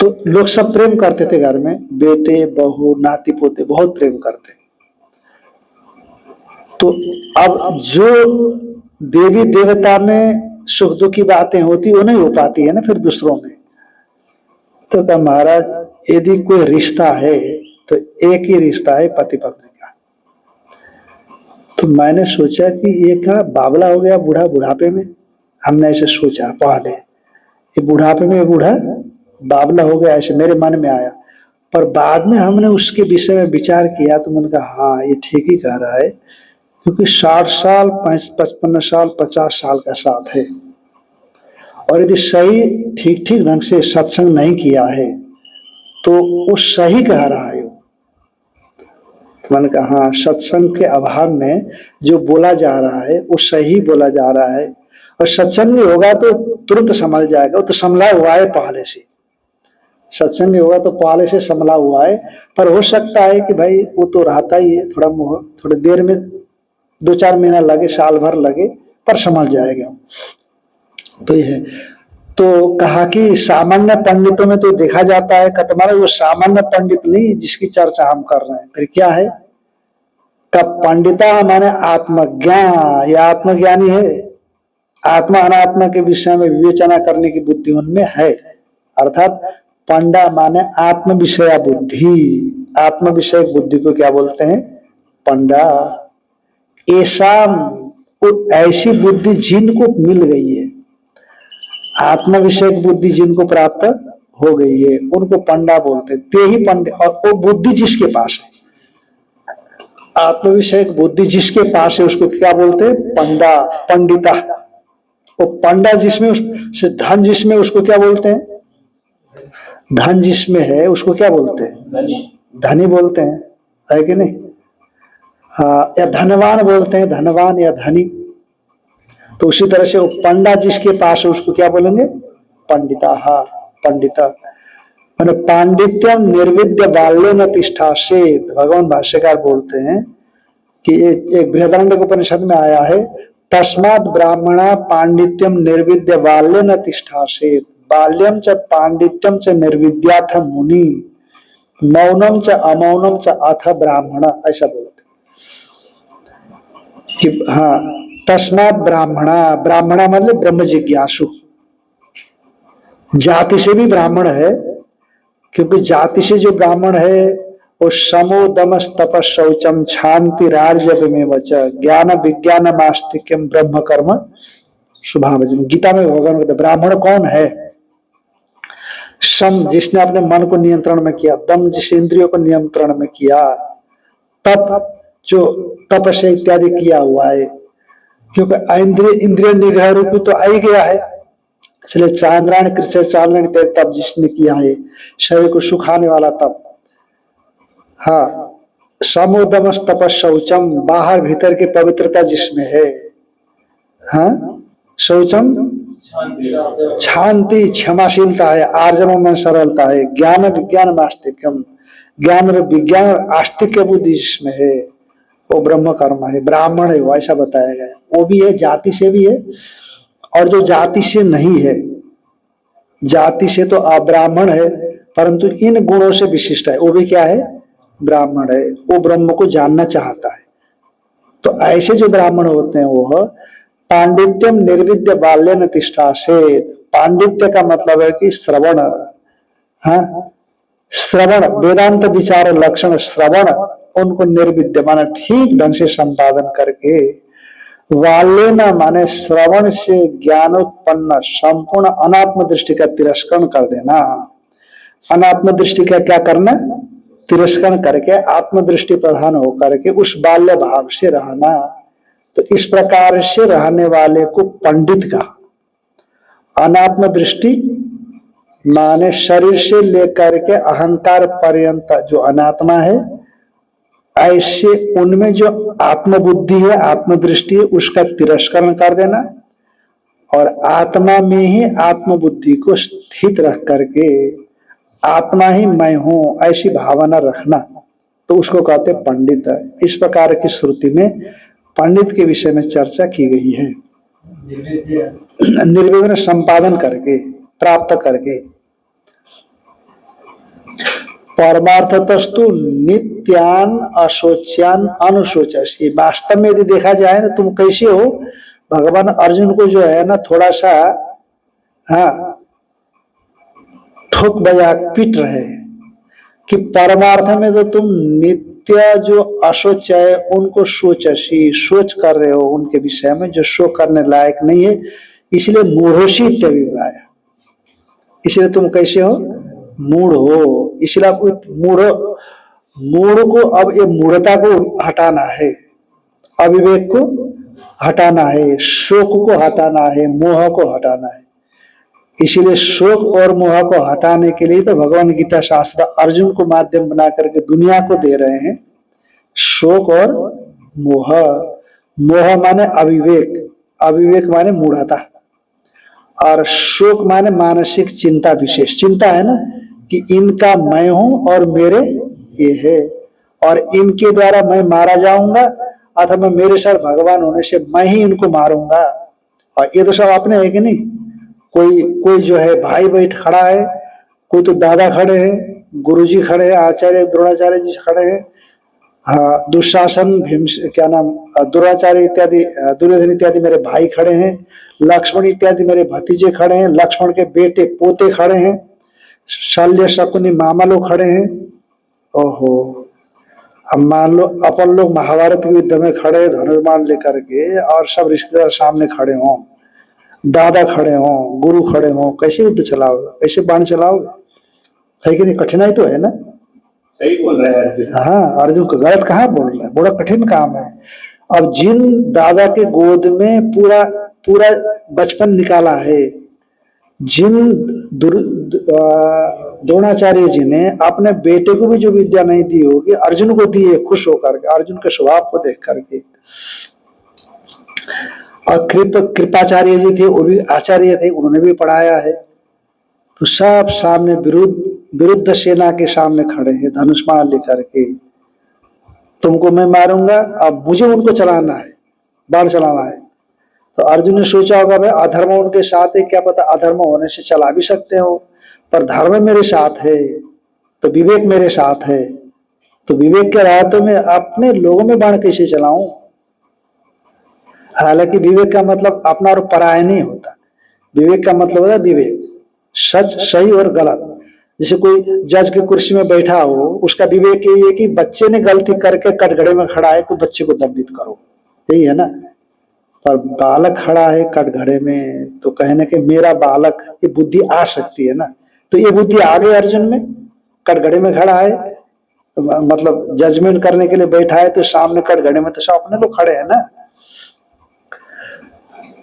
तो लोग सब प्रेम करते थे घर में, बेटे बहू नाती पोते बहुत प्रेम करते। तो अब जो देवी देवता में सुख दुख की बातें होती वो नहीं हो पाती है ना फिर दूसरों में। तो क्या महाराज यदि कोई रिश्ता है तो एक ही रिश्ता है पति पत्नी का। तो मैंने सोचा कि ये क्या बावला हो गया बूढ़ा बुढ़ापे में, हमने ऐसे सोचा पहले, ये बुढ़ापे में बूढ़ा बावला हो गया, ऐसे मेरे मन में आया। पर बाद में हमने उसके विषय में विचार किया तो मैंने कहा हाँ ये ठीक ही कह रहा है, क्योंकि 60 साल 55 साल 50 साल का साथ है, और यदि सही ठीक ठीक ढंग से सत्संग नहीं किया है तो वो सही कह रहा है। तो मैंने कहा हाँ सत्संग के अभाव में जो बोला जा रहा है वो सही बोला जा रहा है, और सत्संग नहीं होगा तो तुरंत संभल जाएगा, वो तो संभला हुआ है पहले से, सत्संग नहीं होगा तो पहले से संभला हुआ है। पर हो सकता है कि भाई वो तो रहता ही है, थोड़ा मोह थोड़ी देर में 2 4 महीना लगे साल भर लगे पर संभल जाएगा। तो ये है। तो कहा कि सामान्य पंडितों में तो देखा जाता है कटमारा, वो सामान्य पंडित नहीं जिसकी चर्चा हम कर रहे हैं, फिर क्या है? का पंडिता माने आत्मज्ञान, या आत्मज्ञानी है, आत्मा अनात्मा के विषय में विवेचना करने की बुद्धि उनमें है। अर्थात पंडा माने आत्म विषय बुद्धि, आत्म विषय बुद्धि को क्या बोलते हैं? पंडा। ऐसा ऐसी बुद्धि जिनको मिल गई है, आत्म विषय बुद्धि जिनको प्राप्त हो गई है उनको पंडा बोलते हैं, ते ही पंडित। और वो बुद्धि जिसके पास है, आत्म विषय बुद्धि जिसके पास है उसको क्या बोलते हैं? पंडा, पंडिता। वो पंडा जिसमें से धन जिसमें उसको क्या बोलते हैं? धन जिसमें है उसको क्या बोलते हैं? धनी बोलते हैं, है कि नहीं? हाँ, या धनवान बोलते हैं, धनवान या धनी। तो उसी तरह से वो पंडा जिसके पास है उसको क्या बोलेंगे? पंडिता। हाँ पंडिता मैंने पांडित्यम निर्विद्य बाल्य न तिष्ठा से, भगवान भाष्यकार बोलते हैं कि एक बृहदारण्यक उपनिषद में आया है, तस्मात् ब्राह्मणा पांडित्यम निर्विद्य बाल्य न तिष्ठा से, बाल्यम च पांडित्यम च निर्विद्याथ मुनि, मौनम च अमौनम च अथ ब्राह्मण, ऐसा बोलते कि हाँ तस्मात् ब्राह्मणा, ब्राह्मणा मतलब ब्रह्म जिज्ञासु, जाति से भी ब्राह्मण है, क्योंकि जाति से जो ब्राह्मण है वो समो दमस तपस शौचम शांति राजमेव च ज्ञान विज्ञान आस्तिक्यम ब्रह्म कर्म शुभावचन। गीता में भगवान कहते ब्राह्मण कौन है? सम जिसने अपने मन को नियंत्रण में किया, दम जिस इंद्रियों को नियंत्रण में किया, तप जो तपस्या इत्यादि किया हुआ है, क्योंकि इंद्रिय निग्रह रूप तो आ ही गया है, इसलिए चांद्रायण कृष्ण चांद्रायण तप जिसने किया है, शरीर को सुखाने वाला तप। हाँ समोदमस तपस शौचम, बाहर भीतर की पवित्रता जिसमें है। हाँ शौचम शांति क्षमाशीलता है, आर्जव में सरलता है, ज्ञान विज्ञान आस्तिक्यम, ज्ञान और विज्ञान और आस्तिक्य बुद्धि जिसमें है वो ब्रह्म कर्म है, ब्राह्मण है, वो ऐसा बताया गया। वो भी है, जाति से भी है, और जो जाति से नहीं है, जाति से तो अब्राह्मण है परंतु इन गुणों से विशिष्ट है, वो भी क्या है? ब्राह्मण है, वो ब्रह्म को जानना चाहता है। तो ऐसे जो ब्राह्मण होते हैं वो पांडित्यम निर्विद्य बाल्य न तिष्ठा से, पांडित्य का मतलब है कि श्रवण, हाँ श्रवण वेदांत विचार लक्षण श्रवण, उनको निर्विद्य माने ठीक ढंग से संपादन करके, वाल्य न माने श्रवण से ज्ञानोत्पन्न संपूर्ण अनात्म दृष्टि का तिरस्करण कर देना। अनात्म दृष्टि का क्या करना? तिरस्कार करके आत्मदृष्टि प्रधान होकर के उस बाल्य भाव से रहना। तो इस प्रकार से रहने वाले को पंडित का अनात्म दृष्टि माने शरीर से लेकर के अहंकार पर्यंत जो अनात्मा है, ऐसे उनमें जो आत्मबुद्धि है, आत्मदृष्टि है, उसका तिरस्करण कर देना और आत्मा में ही आत्मबुद्धि को स्थित रख करके आत्मा ही मैं हूं ऐसी भावना रखना, तो उसको कहते पंडित। इस प्रकार की श्रुति में पंडित के विषय में चर्चा की गई है। निर्विघ्न संपादन करके, प्राप्त करके। परमार्थतस्तु नित्यान अशोच्यान अनुशोचसी। वास्तव में यदि देखा जाए ना, तुम कैसे हो, भगवान अर्जुन को जो है ना थोड़ा सा ठोक बजा पीट रहे कि परमार्थ में तो तुम नित्य जो अशोच है उनको सोचसी, सोच कर रहे हो उनके विषय में जो शोक करने लायक नहीं है, इसलिए मूढ़ोसी इत्यभिप्राय। इसलिए तुम कैसे हो, मूढ़ हो। इसलिए मूढ़ को अब ये मूढ़ता को हटाना है, अविवेक को हटाना है, शोक को हटाना है, मोह को हटाना है। इसीलिए शोक और मोह को हटाने के लिए तो भगवान गीता शास्त्र अर्जुन को माध्यम बना करके दुनिया को दे रहे हैं। शोक और मोह, मोह माने अविवेक, अविवेक माने मूढ़ता, और शोक माने मानसिक चिंता, विशेष चिंता है ना कि इनका मैं हूं और मेरे ये है और इनके द्वारा मैं मारा जाऊंगा अथवा मेरे साथ भगवान होने से मैं ही इनको मारूंगा। और ये तो सब अपने है कि नहीं। कोई जो है भाई बैठ खड़ा है, कोई तो दादा खड़े हैं, गुरुजी खड़े हैं, आचार्य द्रोणाचार्य जी खड़े हैं, हाँ दुशासन भीम क्या नाम द्रोणाचार्य इत्यादि, दुर्योधन इत्यादि मेरे भाई खड़े हैं, लक्ष्मण इत्यादि मेरे भतीजे खड़े हैं, लक्ष्मण के बेटे पोते खड़े हैं, शल्य शकुनी मामा लोग खड़े हैं। ओहो, अब मान लो अपन लोग महाभारत के युद्ध में खड़े धनुर्बाण लेकर के और सब रिश्तेदार सामने खड़े हों, दादा खड़े हों, गुरु खड़े हों, कैसे युद्ध चलाओगे, कैसे बाण चलाओगे, है कि नहीं। कठिनाई तो है ना। सही बोल रहे हैं अर्जुन। हाँ, अर्जुन को गलत कहाँ बोल रहा है, बड़ा कठिन काम है। अब जिन दादा के गोद में पूरा पूरा बचपन निकाला है, जिन द्रोणाचार्य जी ने अपने बेटे को भी जो विद्या नहीं दी होगी अर्जुन को दी है, खुश होकर के, अर्जुन के स्वभाव को देख करके। और कृपाचार्य जी थे, वो भी आचार्य थे, उन्होंने भी पढ़ाया है। तो सब सामने विरुद्ध सेना के सामने खड़े हैं धनुष्मान लेकर के, तुमको मैं मारूंगा, अब मुझे उनको चलाना है, बाण चलाना है। तो अर्जुन ने सोचा होगा भाई अधर्म उनके साथ है, क्या पता अधर्म होने से चला भी सकते हो, पर धर्म मेरे साथ है तो विवेक मेरे साथ है, तो विवेक के राहतों में अपने लोगों में बाण कैसे चलाऊं। हालांकि विवेक का मतलब अपना और पराया नहीं होता, विवेक का मतलब होता है विवेक, सच सही और गलत। जैसे कोई जज की कुर्सी में बैठा हो, उसका विवेक यही है कि बच्चे ने गलती करके कटघरे में खड़ा है तो बच्चे को दंडित करो, यही है ना। पर बालक खड़ा है कटघरे में तो कहने के मेरा बालक, ये बुद्धि आ सकती है ना। तो ये बुद्धि आ गई अर्जुन में, कटघरे में खड़ा है मतलब जजमेंट करने के लिए बैठा है, तो सामने कटघरे में तो सब अपने लोग खड़े हैं ना।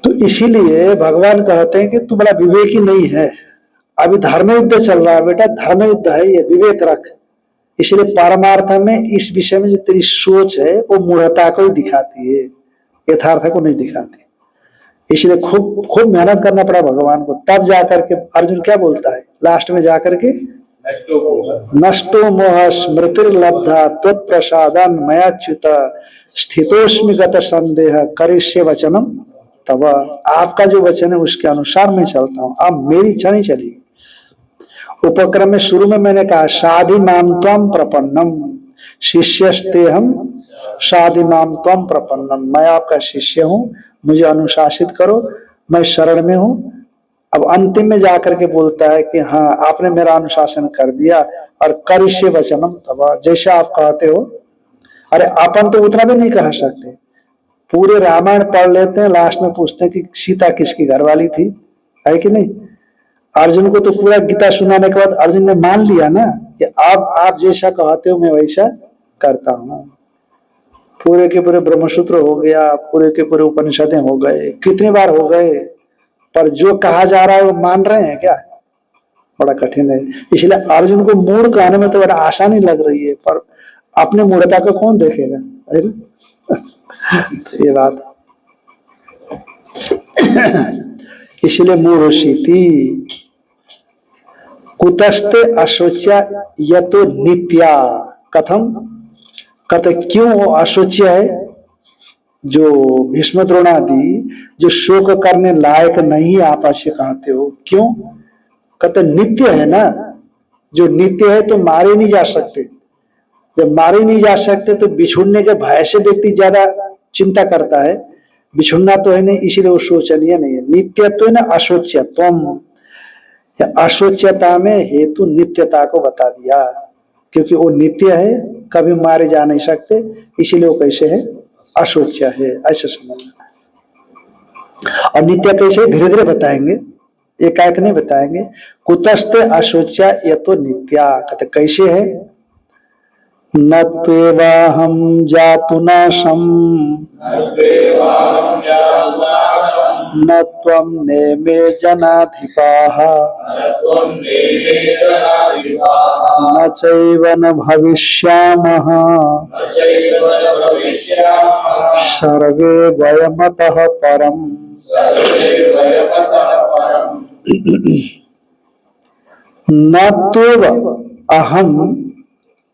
तो इसीलिए भगवान कहते हैं कि तू बड़ा विवेकी नहीं है, अभी धर्म युद्ध चल रहा है बेटा, धर्म युद्ध है ये, विवेक रख। इसलिए परमार्थ में इस विषय में जो तेरी सोच है वो मूढ़ता को ही दिखाती है, यथार्थ को नहीं दिखाती। इसलिए खूब खूब मेहनत करना पड़ा भगवान को, तब जाकर के अर्जुन क्या बोलता है लास्ट में जाकर के, नष्टो मोह स्मृतिर्लब्धा त्वत्प्रसादान मयाच्युत स्थितोस्मि गत संदेह करिष्ये वचनम तब। आपका जो वचन है उसके अनुसार मैं चलता हूं, अब मेरी इच्छा नहीं चली। उपक्रम में शुरू में मैंने कहा साधि माम त्वम प्रपन्नम शिष्यस्ते हम, साधि माम त्वम प्रपन्नम, मैं आपका शिष्य हूं, मुझे अनुशासित करो, मैं शरण में हूं। अब अंतिम में जाकर के बोलता है कि हाँ आपने मेरा अनुशासन कर दिया और करिष्ये वचनम तब, जैसा आप कहते हो। अरे अपन तो उतना भी नहीं कह सकते, पूरे रामायण पढ़ लेते हैं, लास्ट में पूछते हैं कि सीता किसकी घरवाली थी, है कि नहीं। अर्जुन को तो पूरा गीता सुनाने के बाद अर्जुन ने मान लिया ना कि अब आप जैसा कहते हो मैं वैसा करता हूं। पूरे के पूरे ब्रह्मसूत्र हो गया, पूरे के पूरे उपनिषदें हो गए, कितनी बार हो गए, पर जो कहा जा रहा है वो मान रहे हैं क्या? बड़ा कठिन है। इसलिए अर्जुन को मूड कहने में तो बड़ा आसानी लग रही है, पर अपने मूर्खता को कौन देखेगा, है ना? ये बात इसलिए मूढ़ोषिति कुतस्ते अशोच्या यतो नित्या। कथम, कहते क्यों वो अशोच्य है? जो भीष्म द्रोणादि जो शोक करने लायक नहीं आप ऐसे कहते हो, क्यों? कहते नित्य है ना। जो नित्य है तो मारे नहीं जा सकते। जब मारे नहीं जा सकते तो बिछुड़ने के भय से व्यक्ति ज्यादा चिंता करता है। बिछुड़ना तो है नहीं, इसीलिए वो शोचनीय नहीं है। नित्यत्व ना अशोच्यत्वम, अशोच्यता में हेतु नित्यता को बता दिया, क्योंकि वो नित्य है, कभी मारे जा नहीं सकते, इसीलिए वो कैसे है? अशोच्य है, ऐसे समझना। और नित्य कैसे, धीरे धीरे बताएंगे, एकाएक नहीं बताएंगे। कुतस्ते अशोच्या ये तो नित्या, कहते कैसे है? न त्वेवाहम जातुनाशम न त्वं नेमे जनाधिपाः न चैव न भविष्यामः सर्वे वयमतः परम्। न तो अहम,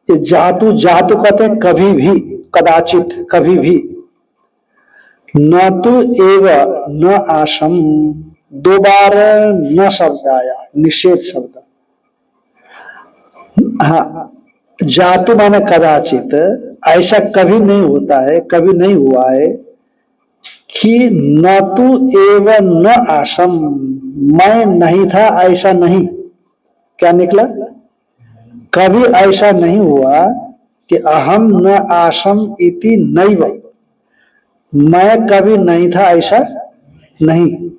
ये जातु, जातु कहते हैं कभी भी, कदाचित, कभी भी। न तो एव न आशम, दो बार न शब्द आया, निषेध शब्द। हाँ, जातु माने कदाचित, ऐसा कभी नहीं होता है, कभी नहीं हुआ है कि न तो एव न आशम, मैं नहीं था ऐसा नहीं। क्या निकला? कभी ऐसा नहीं हुआ कि अहम न आशम इति नैव, मैं कभी नहीं था ऐसा नहीं।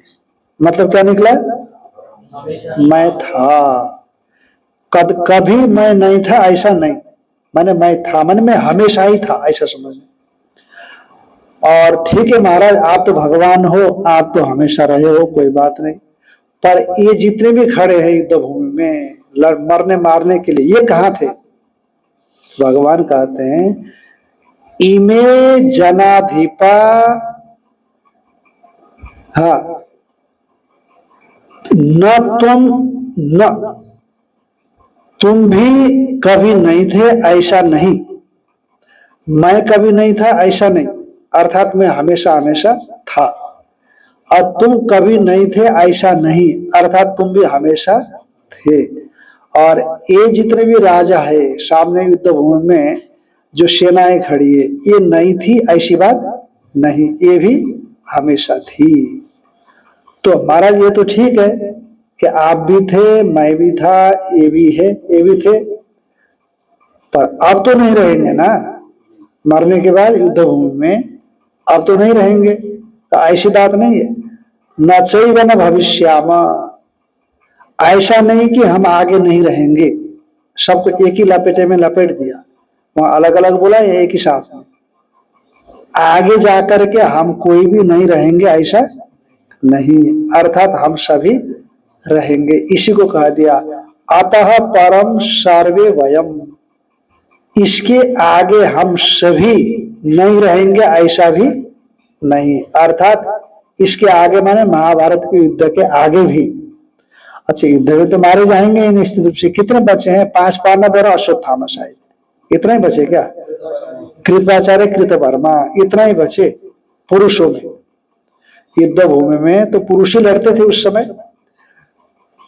मतलब क्या निकला? मैं था। कभी मैं नहीं था ऐसा नहीं, माने मैं था, माने मैं हमेशा ही था, ऐसा समझ। और ठीक है महाराज, आप तो भगवान हो, आप तो हमेशा रहे हो, कोई बात नहीं, पर ये जितने भी खड़े हैं युद्ध भूमि में मरने मारने के लिए, ये कहाँ थे? भगवान कहते हैं इमे जनाधिपा, हाँ, न तुम भी कभी नहीं थे ऐसा नहीं, मैं कभी नहीं था ऐसा नहीं, अर्थात मैं हमेशा हमेशा था। और तुम कभी नहीं थे ऐसा नहीं, अर्थात तुम भी हमेशा थे। और ये जितने भी राजा है सामने युद्ध भूमि में, जो सेनाएं खड़ी है, ये नहीं थी ऐसी बात नहीं, ये भी हमेशा थी। तो महाराज ये तो ठीक है कि आप भी थे, मैं भी था, ये भी है, ये भी थे, पर अब तो नहीं रहेंगे ना, मरने के बाद युद्ध भूमि में अब तो नहीं रहेंगे। तो ऐसी बात नहीं है। न चैव न भविष्यामा, ऐसा नहीं कि हम आगे नहीं रहेंगे, सबको एक ही लपेटे में लपेट दिया, वहां अलग अलग बोला, एक ही साथ में। आगे जाकर के हम कोई भी नहीं रहेंगे ऐसा नहीं, अर्थात हम सभी रहेंगे, इसी को कह दिया अतः परम सर्वे वयम, इसके आगे हम सभी नहीं रहेंगे ऐसा भी नहीं, अर्थात इसके आगे माने महाभारत के युद्ध के आगे भी। अच्छा, युद्ध में तो मारे जाएंगे निश्चित रूप से। कितने बचे हैं? 5 पांडव और अश्वत्थामा शायद, इतना ही बचे क्या? कृपाचार्य, कृतवर्मा, इतना ही बचे पुरुषों में। युद्ध भूमि में तो पुरुष ही लड़ते थे उस समय,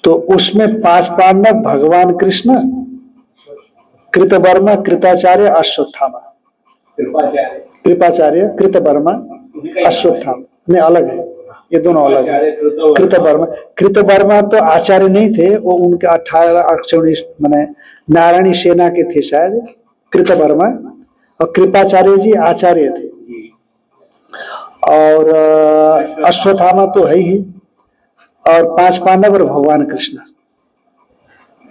तो उसमें 5 पांडव, भगवान कृष्ण, कृतवर्मा, कृताचार्य, अश्वत्थामा। कृपाचार्य, कृतवर्मा, अश्वत्थामा नहीं, अलग है, ये दोनों अलग है। कृतवर्मा तो आचार्य नहीं थे, वो उनके 18 अक्षौणी माने नारायणी सेना के थे शायद कृतवर्मा, और कृपाचार्य जी आचार्य थे, और अश्वत्थामा तो है ही, और 5 पांडव और भगवान कृष्ण।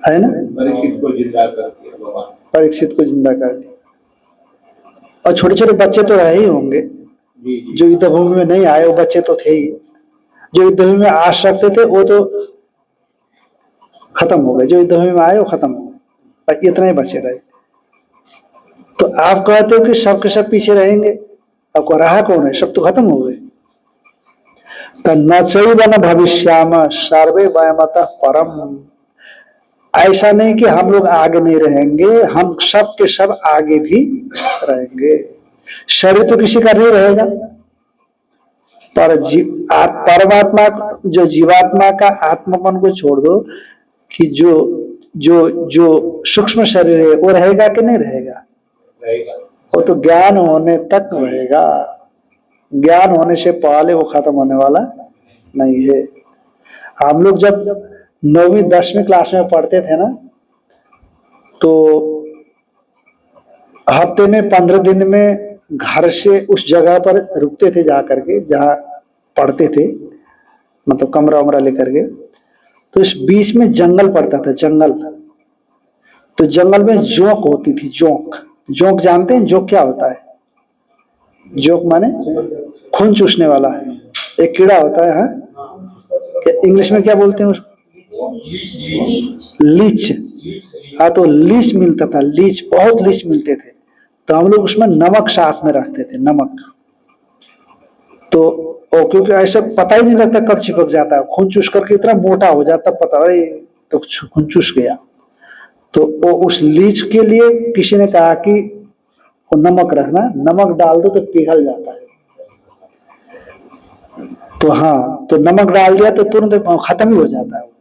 है ना, परीक्षित को जिंदा कर दिया भगवान। परीक्षित को जिंदा कर दिया। और छोटे छोटे बच्चे तो रहे ही होंगे, जी जी। जो युद्ध भूमि में नहीं आए वो बच्चे तो थे ही, जो युद्ध भूमि में आ सकते थे वो तो खत्म हो गए, जो युद्ध भूमि में आए वो खत्म हो गए, और इतने ही बचे रहे। तो आप कहते हो कि सब के सब पीछे रहेंगे, आपको रहा कौन है? सब तो खत्म हो गए। तो न चैव न भविष्याम सर्वे वयमतः परम, ऐसा नहीं कि हम लोग आगे नहीं रहेंगे, हम सब के सब आगे भी रहेंगे। शरीर तो किसी का नहीं रहेगा, पर परमात्मा जो जीवात्मा का आत्मपन को छोड़ दो, कि जो जो जो सूक्ष्म शरीर है वो रहेगा कि नहीं रहेगा? रहेगा। वो तो ज्ञान होने तक रहेगा, ज्ञान होने से पहले वो खत्म होने वाला नहीं है। हम लोग जब 9वीं 10वीं क्लास में पढ़ते थे ना, तो हफ्ते में 15 दिन में घर से उस जगह पर रुकते थे जा करके जहाँ पढ़ते थे, मतलब कमरा वमरा लेकर के। तो इस बीच में जंगल पड़ता था, जंगल। तो जंगल में जोंक होती थी, जोंक। जोंक जानते हैं जोंक क्या होता है? जोंक माने खून चूसने वाला, एक कीड़ा होता है। हाँ, इंग्लिश में क्या बोलते हैं उसको? लीच। हाँ, तो लीच मिलता था, लीच, बहुत लीच मिलते थे। तो हम लोग उसमें नमक साथ में रखते थे, नमक। तो क्योंकि ऐसा पता ही नहीं लगता कब चिपक जाता है, खून चूस करके इतना मोटा हो जाता, पता अरे तो खून चूस गया। तो वो उस लीच के लिए किसी ने कहा कि वो नमक रखना, नमक डाल दो तो पिघल जाता है। तो हाँ, तो नमक डाल दिया तो तुरंत खत्म ही हो जाता है।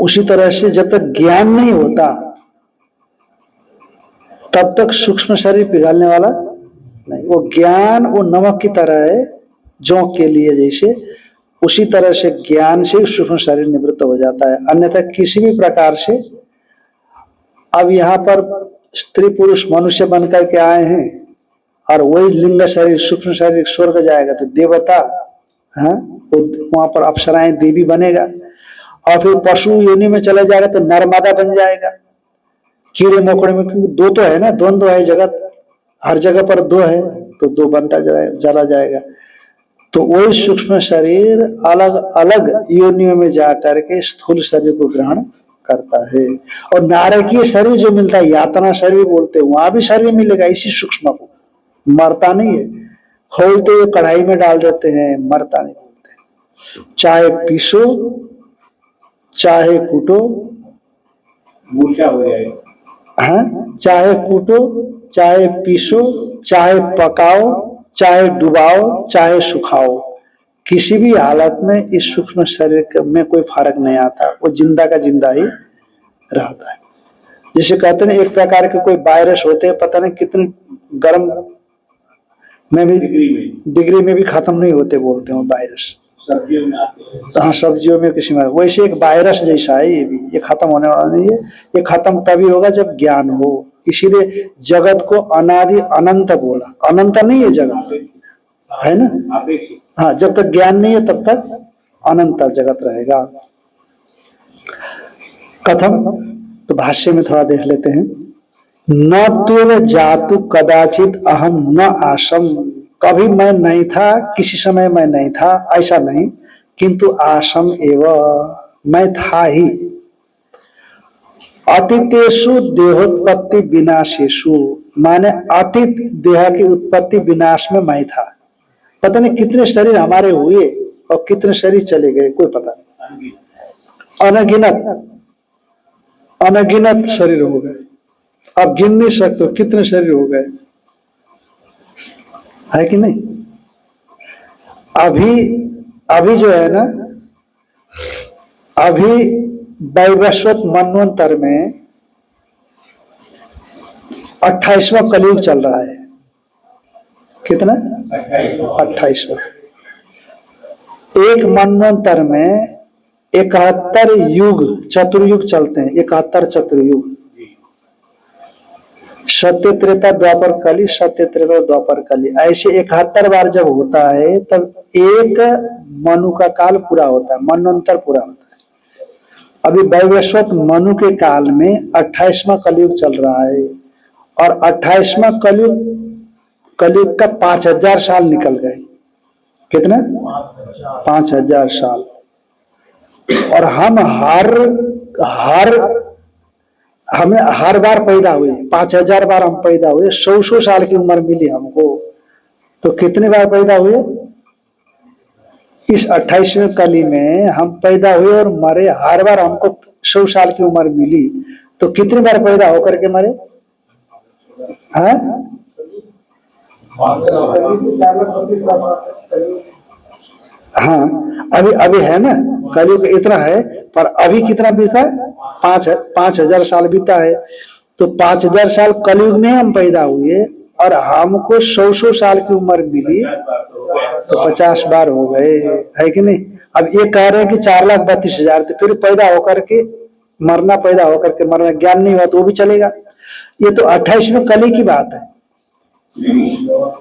उसी तरह से जब तक ज्ञान नहीं होता तब तक सूक्ष्म शरीर पिघलने वाला नहीं। वो ज्ञान वो नमक की तरह है, जोंक के लिए जैसे, उसी तरह से ज्ञान से सूक्ष्म शरीर निवृत्त हो जाता है। अन्यथा किसी भी प्रकार से, अब यहाँ पर स्त्री पुरुष मनुष्य बनकर के आए हैं और वही लिंग शरीर सूक्ष्म शरीर स्वर्ग जाएगा तो देवता, हाँ, वहां पर अप्सराएं देवी बनेगा। और फिर पशु योनि में चला जाएगा तो नर्मदा बन जाएगा। कीड़े मकोड़े में, क्योंकि दो तो है ना, द्वंद्व है जगत, हर जगह पर दो है, तो दो बनता चला जाएगा। तो वही सूक्ष्म शरीर अलग अलग योनियों में जाकर के स्थूल शरीर को ग्रहण करता है। और नारकीय शरीर जो मिलता है, यातना शरीर बोलते हैं, वहां भी शरीर मिलेगा इसी सूक्ष्म को, मरता नहीं है। खोलते हुए कढ़ाई में डाल देते हैं, मरता नहीं बोलते। चाहे पीसो चाहे कूटो, मूर्छा हो जाएगा। हाँ, चाहे कूटो चाहे पीसो चाहे पकाओ चाहे डुबाओ चाहे सुखाओ, किसी भी हालत में इस सूक्ष्म शरीर में कोई फर्क नहीं आता, वो जिंदा का जिंदा ही रहता है। जैसे कहते हैं एक प्रकार के कोई वायरस होते हैं, पता नहीं कितने गर्म में भी, डिग्री में भी खत्म नहीं होते, बोलते हैं वायरस। सब्जियों में आते हैं। हाँ, सब्जियों में किसी में, वैसे एक वायरस जैसा है ये भी, ये खत्म होने वाला नहीं है। ये खत्म तभी होगा जब ज्ञान हो। इसीलिए जगत को अनादि अनंत बोला, अनंत नहीं है जगत, है ना। हाँ, जब तक ज्ञान नहीं है तब तक अनंत जगत रहेगा। कथम, तो भाष्य में थोड़ा देख लेते हैं। न त्वेव जातु कदाचित अहम न आसम, कभी मैं नहीं था, किसी समय मैं नहीं था, ऐसा नहीं, किंतु आसम एव, मैं था ही। अतीतेषु देहोत्पत्ति विनाशेषु, माने अतीत देह की उत्पत्ति विनाश में मैं था। पता नहीं कितने शरीर हमारे हुए और कितने शरीर चले गए, कोई पता नहीं। अनगिनत अनगिनत शरीर हो गए, अब गिन नहीं सकते कितने शरीर हो गए, है कि नहीं। अभी जो है ना, अभी वैवस्वत मनवंतर में 28वां कलयुग चल रहा है। कितना? 28वां। एक मनवंतर में 71 युग चतुर्युग चलते हैं, 71 चतुर्युग, सत्य त्रेता द्वापर कली, सत्य त्रेता द्वापर कली, ऐसे 71 बार जब होता है तब एक मनु का काल पूरा होता है, मनवंतर पूरा होता है। अभी वैवस्वत मनु के काल में 28वां कलयुग चल रहा है और 28वां कलयुग का 5000 साल निकल गए। कितने? 5000 साल। और हम हमें हर बार पैदा हुए, 5000 बार हम पैदा हुए, 100 साल की उम्र मिली हमको। तो कितने बार पैदा हुए? इस 28वें कली में हम पैदा हुए और मरे, हर बार हमको 100 साल की उम्र मिली। तो कितनी बार पैदा होकर के मरे? हाँ, हाँ, अभी अभी है ना, कलयुग इतना है, पर अभी कितना बीता है? 5000 साल बीता है। तो 5000 साल कलयुग में हम पैदा हुए और हमको 100 साल की उम्र मिली, तो 50 बार हो गए, है कि नहीं? अब ये कह रहे हैं कि 4,32,000, तो फिर पैदा होकर के मरना, पैदा होकर के मरना, ज्ञान नहीं हुआ तो वो भी चलेगा। ये तो 28वें कली की बात है।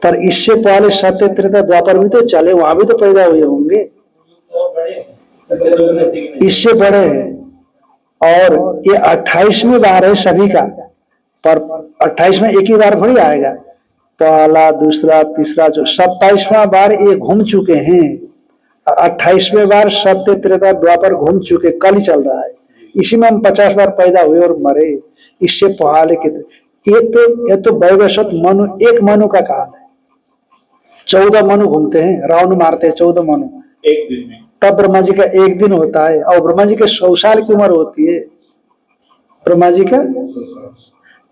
पर इससे पहले सत्य त्रेता द्वापर भी तो चले, वहां भी तो पैदा हुए होंगे, इससे बड़े हैं। और ये 28वें बार है सभी का, पर 28 में एक ही बार थोड़ी आएगा, पहला, दूसरा, तीसरा, जो 27वां बार ये घूम चुके हैं। 28वें बार सत्य त्रेता द्वापर घूम चुके, कल ही चल रहा है। इसी में हम 50 बार पैदा हुए और मरे। इससे पहले कितने? ये तो वैवस्वत मनु, एक मनु का काल है। 14 मनु घूमते हैं, रावण मारते हैं 14 मनु एक दिन में। तब ब्रह्मा जी का एक दिन होता है, और ब्रह्मा जी के 100 साल की उम्र होती है। ब्रह्मा जी का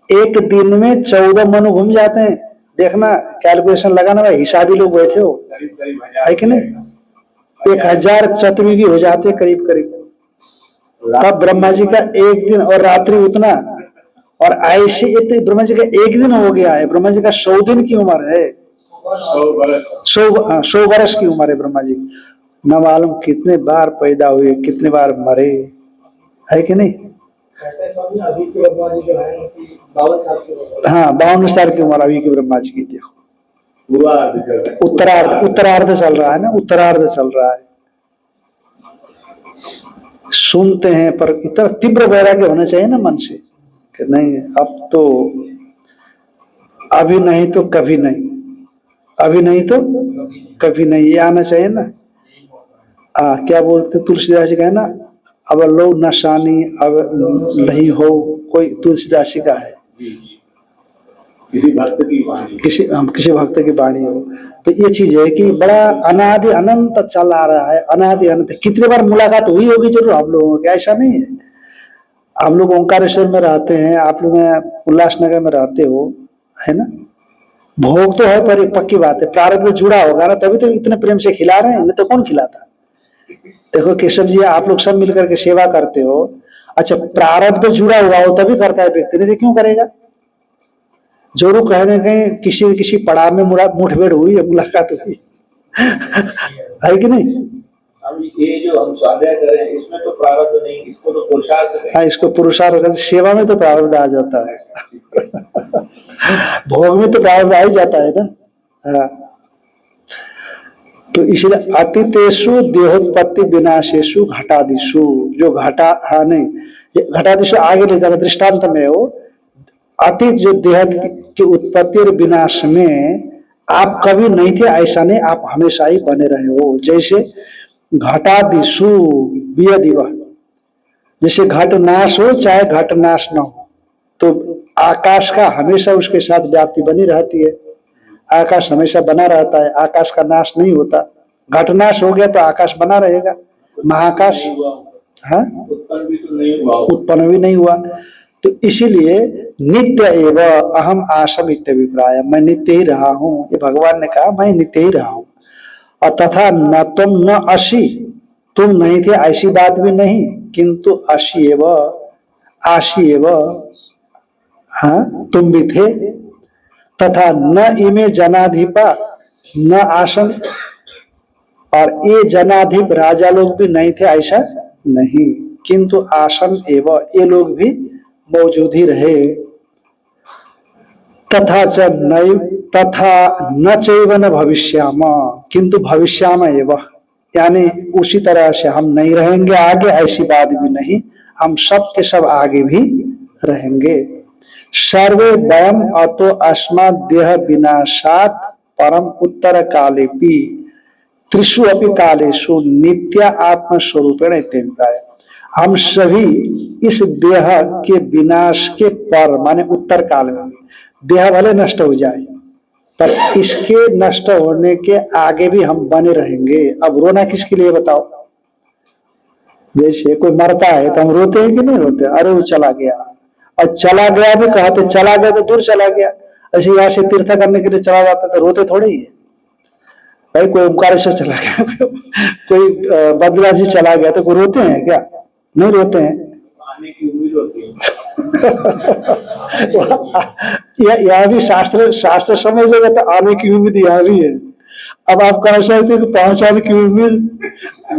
एक दिन में 14 मनु घूम जाते हैं। देखना, कैलकुलेशन लगाना भाई, हिसाबी लोग बैठे हो, करीब करीब है कि नहीं? 1000 चतुर्युगी हो जाते करीब करीब। तब ब्रह्मा जी का एक दिन और रात्रि उतना, और ऐसे तो ब्रह्मा जी का एक दिन हो गया है। ब्रह्मा जी का 100 दिन की उम्र है, 100 वर्ष की उम्र है ब्रह्मा जी। न मालूम कितने बार पैदा हुए, कितने बार मरे, है कि नहीं? अभी के ब्रह्मा जी जो है 52 साल की। हाँ, 52 साल की उम्र अभी की ब्रह्मा जी की। देखो, उत्तरार्ध चल रहा है ना, उत्तरार्ध चल रहा है। सुनते हैं, पर इतना तीव्र वैराग्य होना चाहिए ना मन से कि नहीं, अब तो अभी नहीं तो कभी नहीं, अभी नहीं तो कभी नहीं, ये आना चाहिए ना। क्या बोलते तुलसीदास जी का है ना, अब लो नशानी अब नहीं हो, कोई तुलसीदास जी का है, किसी भक्त की वाणी, किसी भक्त की वाणी हो। तो ये चीज है कि बड़ा अनादि अनंत चल आ रहा है, अनादि अनंत। कितने बार मुलाकात हुई होगी जरूर हम लोगों की, ऐसा नहीं है। हम लोग ओंकारेश्वर में रहते हैं, आप लोग उल्लासनगर में रहते हो, है ना? भोग तो है, पर एक पक्की बात है, प्रारब्ध जुड़ा होगा ना, तभी तो इतने प्रेम से खिला रहे हैं, तो कौन खिलाता? देखो केशव जी, आप लोग सब मिलकर के सेवा करते हो, अच्छा प्रारब्ध जुड़ा हुआ हो तभी करता है व्यक्ति, नहीं तो क्यों करेगा? जरूर कहने कहीं किसी पड़ाव में मुठभेड़ हुई है, मुलाकात हुई है कि नहीं? अब ये जो हम स्वाध्याय करें इसमें तो प्रारब्ध नहीं, इसको तो पुरुषार्थ है। हाँ, इसको पुरुषार्थ, सेवा में तो प्रारब्ध आ जाता है भोग में तो प्रारब्ध आ ही जाता है ना। हाँ, तो इसलिए अतितेषु देहोत्पत्ति विनाशेषु घटादिषु, जो घटा, हाँ नहीं, घटादिषु आगे ले जाना, दृष्टांत में हो, अतीत जो देह की उत्पत्ति और विनाश में आप कभी नहीं थे, ऐसा नहीं, आप हमेशा ही बने रहे हो। जैसे घटादिषु वियदिव, जैसे घट नाश हो चाहे घट नाश न हो, तो आकाश का हमेशा उसके साथ व्याप्ति बनी रहती है। आकाश हमेशा बना रहता है, आकाश का नाश नहीं होता। घट नाश हो गया तो आकाश बना रहेगा, महाकाश। हाँ, उत्पन्न भी नहीं हुआ। तो इसीलिए नित्य एवं अहम आसम इत्यभिप्राय, मैं नित्य ही रहा हूं, ये भगवान ने कहा, मैं नित्य ही रहा हूं। और तथा न तुम न असी, तुम नहीं थे ऐसी बात भी नहीं, किंतु असी एवं, आशी एवं, हाँ तुम भी थे। तथा न इमे जनाधिपा न आसन, और ये जनाधिप राजा लोग भी नहीं थे ऐसा नहीं, किंतु आसन एवं, ये लोग भी मौजूद ही रहे। तथा च नैव, तथा न चैव न भविष्याम, किंतु भविष्याम एवं, यानी उसी तरह से हम नहीं रहेंगे आगे, ऐसी बात भी नहीं, हम सब के सब आगे भी रहेंगे। सर्वे वयम अतो अस्मात् देह विनाशात् परम उत्तर कालेपि त्रिषु अपि कालेषु नित्य आत्म स्वरूपेण इत्यभिप्राय। हम सभी इस देह के विनाश के पर माने उत्तर काल में, देह भले नष्ट हो जाए पर इसके नष्ट होने के आगे भी हम बने रहेंगे। अब रोना किसके लिए बताओ? जैसे कोई मरता है तो हम रोते हैं कि नहीं रोते? अरे वो चला गया, और चला गया भी कहते चला गया तो दूर चला गया। ऐसे यहाँ से तीर्थ करने के लिए चला जाता तो रोते थोड़े ही है भाई। कोई ओमकारेश्वर चला गया, कोई बद्रीनाथ जी चला गया तो कोई रोते हैं क्या? नहीं रोते हैं। आने की उम्मीद होती है। यहाँ भी शास्त्र समझ लेगा तो आने की उम्मीद यहाँ भी है। अब आप कह सकते हैं कि पहुंचाने की उम्मीद,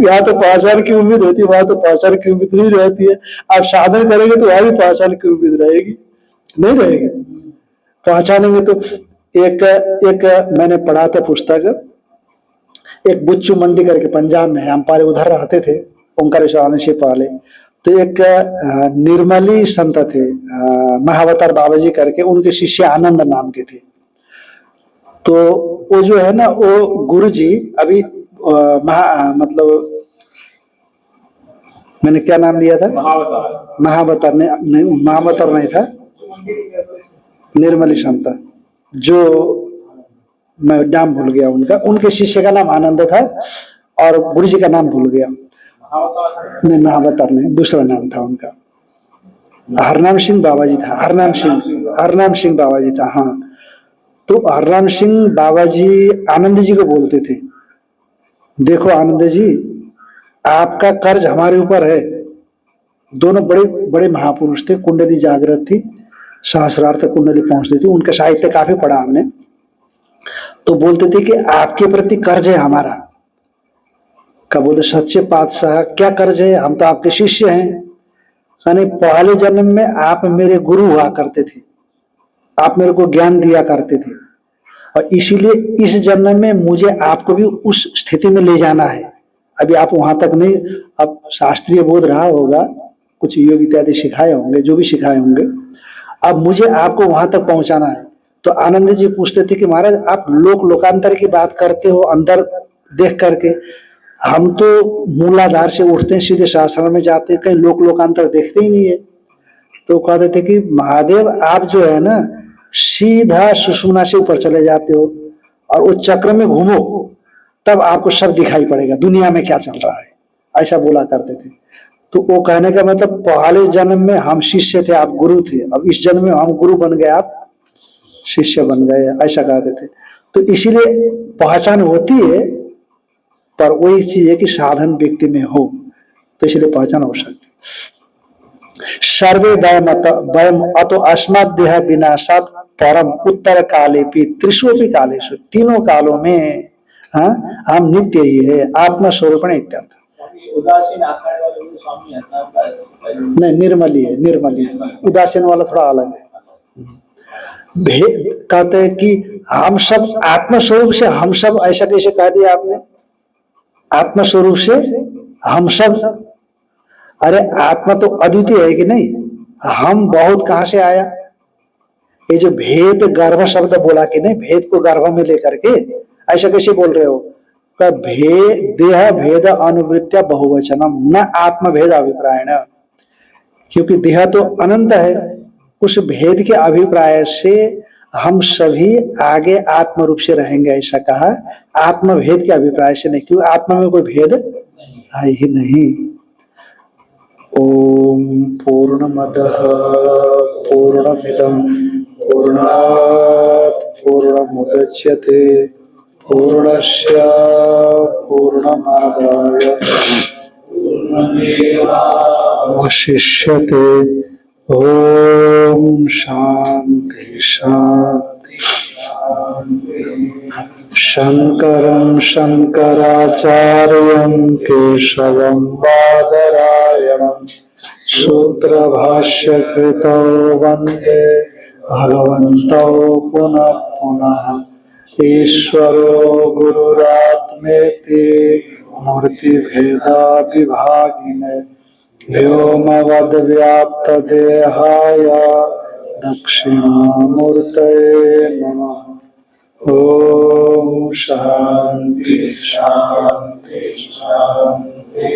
यहाँ तो पहुंचाने की उम्मीद होती है, वहां तो पहुंचाने की उम्मीद नहीं रहती है। आप साधन करेंगे तो वहां भी पहुंचाने की उम्मीद रहेगी? नहीं रहेगी। पहुंचाने में तो एक मैंने पढ़ा था पुस्तक, एक बुच्चू मंडी करके पंजाब में है, हम पहले उधर रहते थे ओंकारेश्वर आने से पहले। तो एक निर्मली संत थे, महावतार बाबा जी करके, उनके शिष्य आनंद नाम के थे। तो वो जो है ना, वो गुरु जी अभी मतलब मैंने क्या नाम लिया था? महावतार नहीं, महावतार नहीं था, निर्मली संत, जो मैं नाम भूल गया उनका। उनके शिष्य का नाम आनंद था और गुरु जी का नाम भूल गया। नहीं, महावतार नहीं, दूसरा नाम था उनका। हरनाम सिंह बाबा जी था, हरनाम सिंह बाबा जी था। हाँ, तो हरनाम सिंह बाबा जी आनंद जी को बोलते थे, देखो आनंद जी, आपका कर्ज हमारे ऊपर है। दोनों बड़े बड़े महापुरुष थे, कुंडली जागृत थी, सहस्रार्थ कुंडली पहुंचती थी, उनका साहित्य काफी पढ़ा हमने। तो बोलते थे कि आपके प्रति कर्ज है हमारा। क्या बोलते? सच्चे पातशाह, क्या कर्ज है? हम तो आपके शिष्य हैं। यानी पहले जन्म में आप मेरे गुरु हुआ करते थे, आप मेरे को ज्ञान दिया करते थे, और इसीलिए इस जन्म में मुझे आपको भी उस स्थिति में ले जाना है। अभी आप वहां तक नहीं, अब शास्त्रीय बोध रहा होगा, कुछ योग इत्यादि सिखाए होंगे, जो भी सिखाए होंगे, अब मुझे आपको वहां तक पहुंचाना है। तो आनंद जी पूछते थे कि महाराज, आप लोकांतर की बात करते हो अंदर देख करके, हम तो मूलाधार से उठते हैं सीधे शास्त्र में जाते हैं, कहीं लोकांतर देखते ही नहीं है। तो कहते थे कि महादेव, आप जो है ना सीधा सुषुम्ना से ऊपर चले जाते हो और उस चक्र में घूमो, तब आपको सब दिखाई पड़ेगा दुनिया में क्या चल रहा है। ऐसा बोला करते थे। तो वो कहने का मतलब, पहले जन्म में हम शिष्य थे, आप गुरु थे, अब इस जन्म में हम गुरु बन गए, आप शिष्य बन गए, ऐसा कहते थे। तो इसीलिए पहचान होती है, पर वही चीज है कि साधन व्यक्ति में हो, तो इसलिए पहचान हो सकती। सर्वे वयम अतो अस्मत् देह विनाशात् परम उत्तर काले भी त्रिशोपि कालेषु, तीनों कालों में हम नित्य ही है, आत्मा स्वरूपण इत्यर्थ। उदासीन आकार वाले स्वामी नहीं, निर्मली है, निर्मली। उदासीन वाला थोड़ा अलग है। भेद कहते हैं कि हम सब आत्मस्वरूप से, हम सब, ऐसा कैसे कह दिया आपने? आत्मस्वरूप से हम सब, अरे आत्मा तो अद्वितीय है कि नहीं? हम बहुत कहां से आया? ये जो भेद गर्भ शब्द बोला कि नहीं, भेद को गर्भ में लेकर के, ऐसा कैसे बोल रहे हो? भेद देह भेद अनुवृत्या बहुवचनम न आत्म भेद अभिप्राय न, क्योंकि देह तो अनंत है, उस भेद के अभिप्राय से हम सभी आगे आत्म रूप से रहेंगे, ऐसा कहा। आत्म भेद के अभिप्राय से नहीं, क्योंकि आत्मा में कोई भेद है ही नहीं। ओम पूर्णमदः पूर्णमिदं पूर्णात् पूर्णमुदच्यते पूर्णस्य पूर्णमादाय पूर्णमेवावशिष्यते। ओम शांति शांति शांति। शंकरं शंकराचार्यं केशवं बादरायणं सूत्रभाष्यकृतौ वन्दे भगवन्तौ पुनः पुनः। ईश्वरो गुरुरात्मेति मूर्तिभेदा विभागिने व्योमवद्व्याप्तदेहाय दक्षिणामूर्तये नमः। ओम शांति शांति शांति।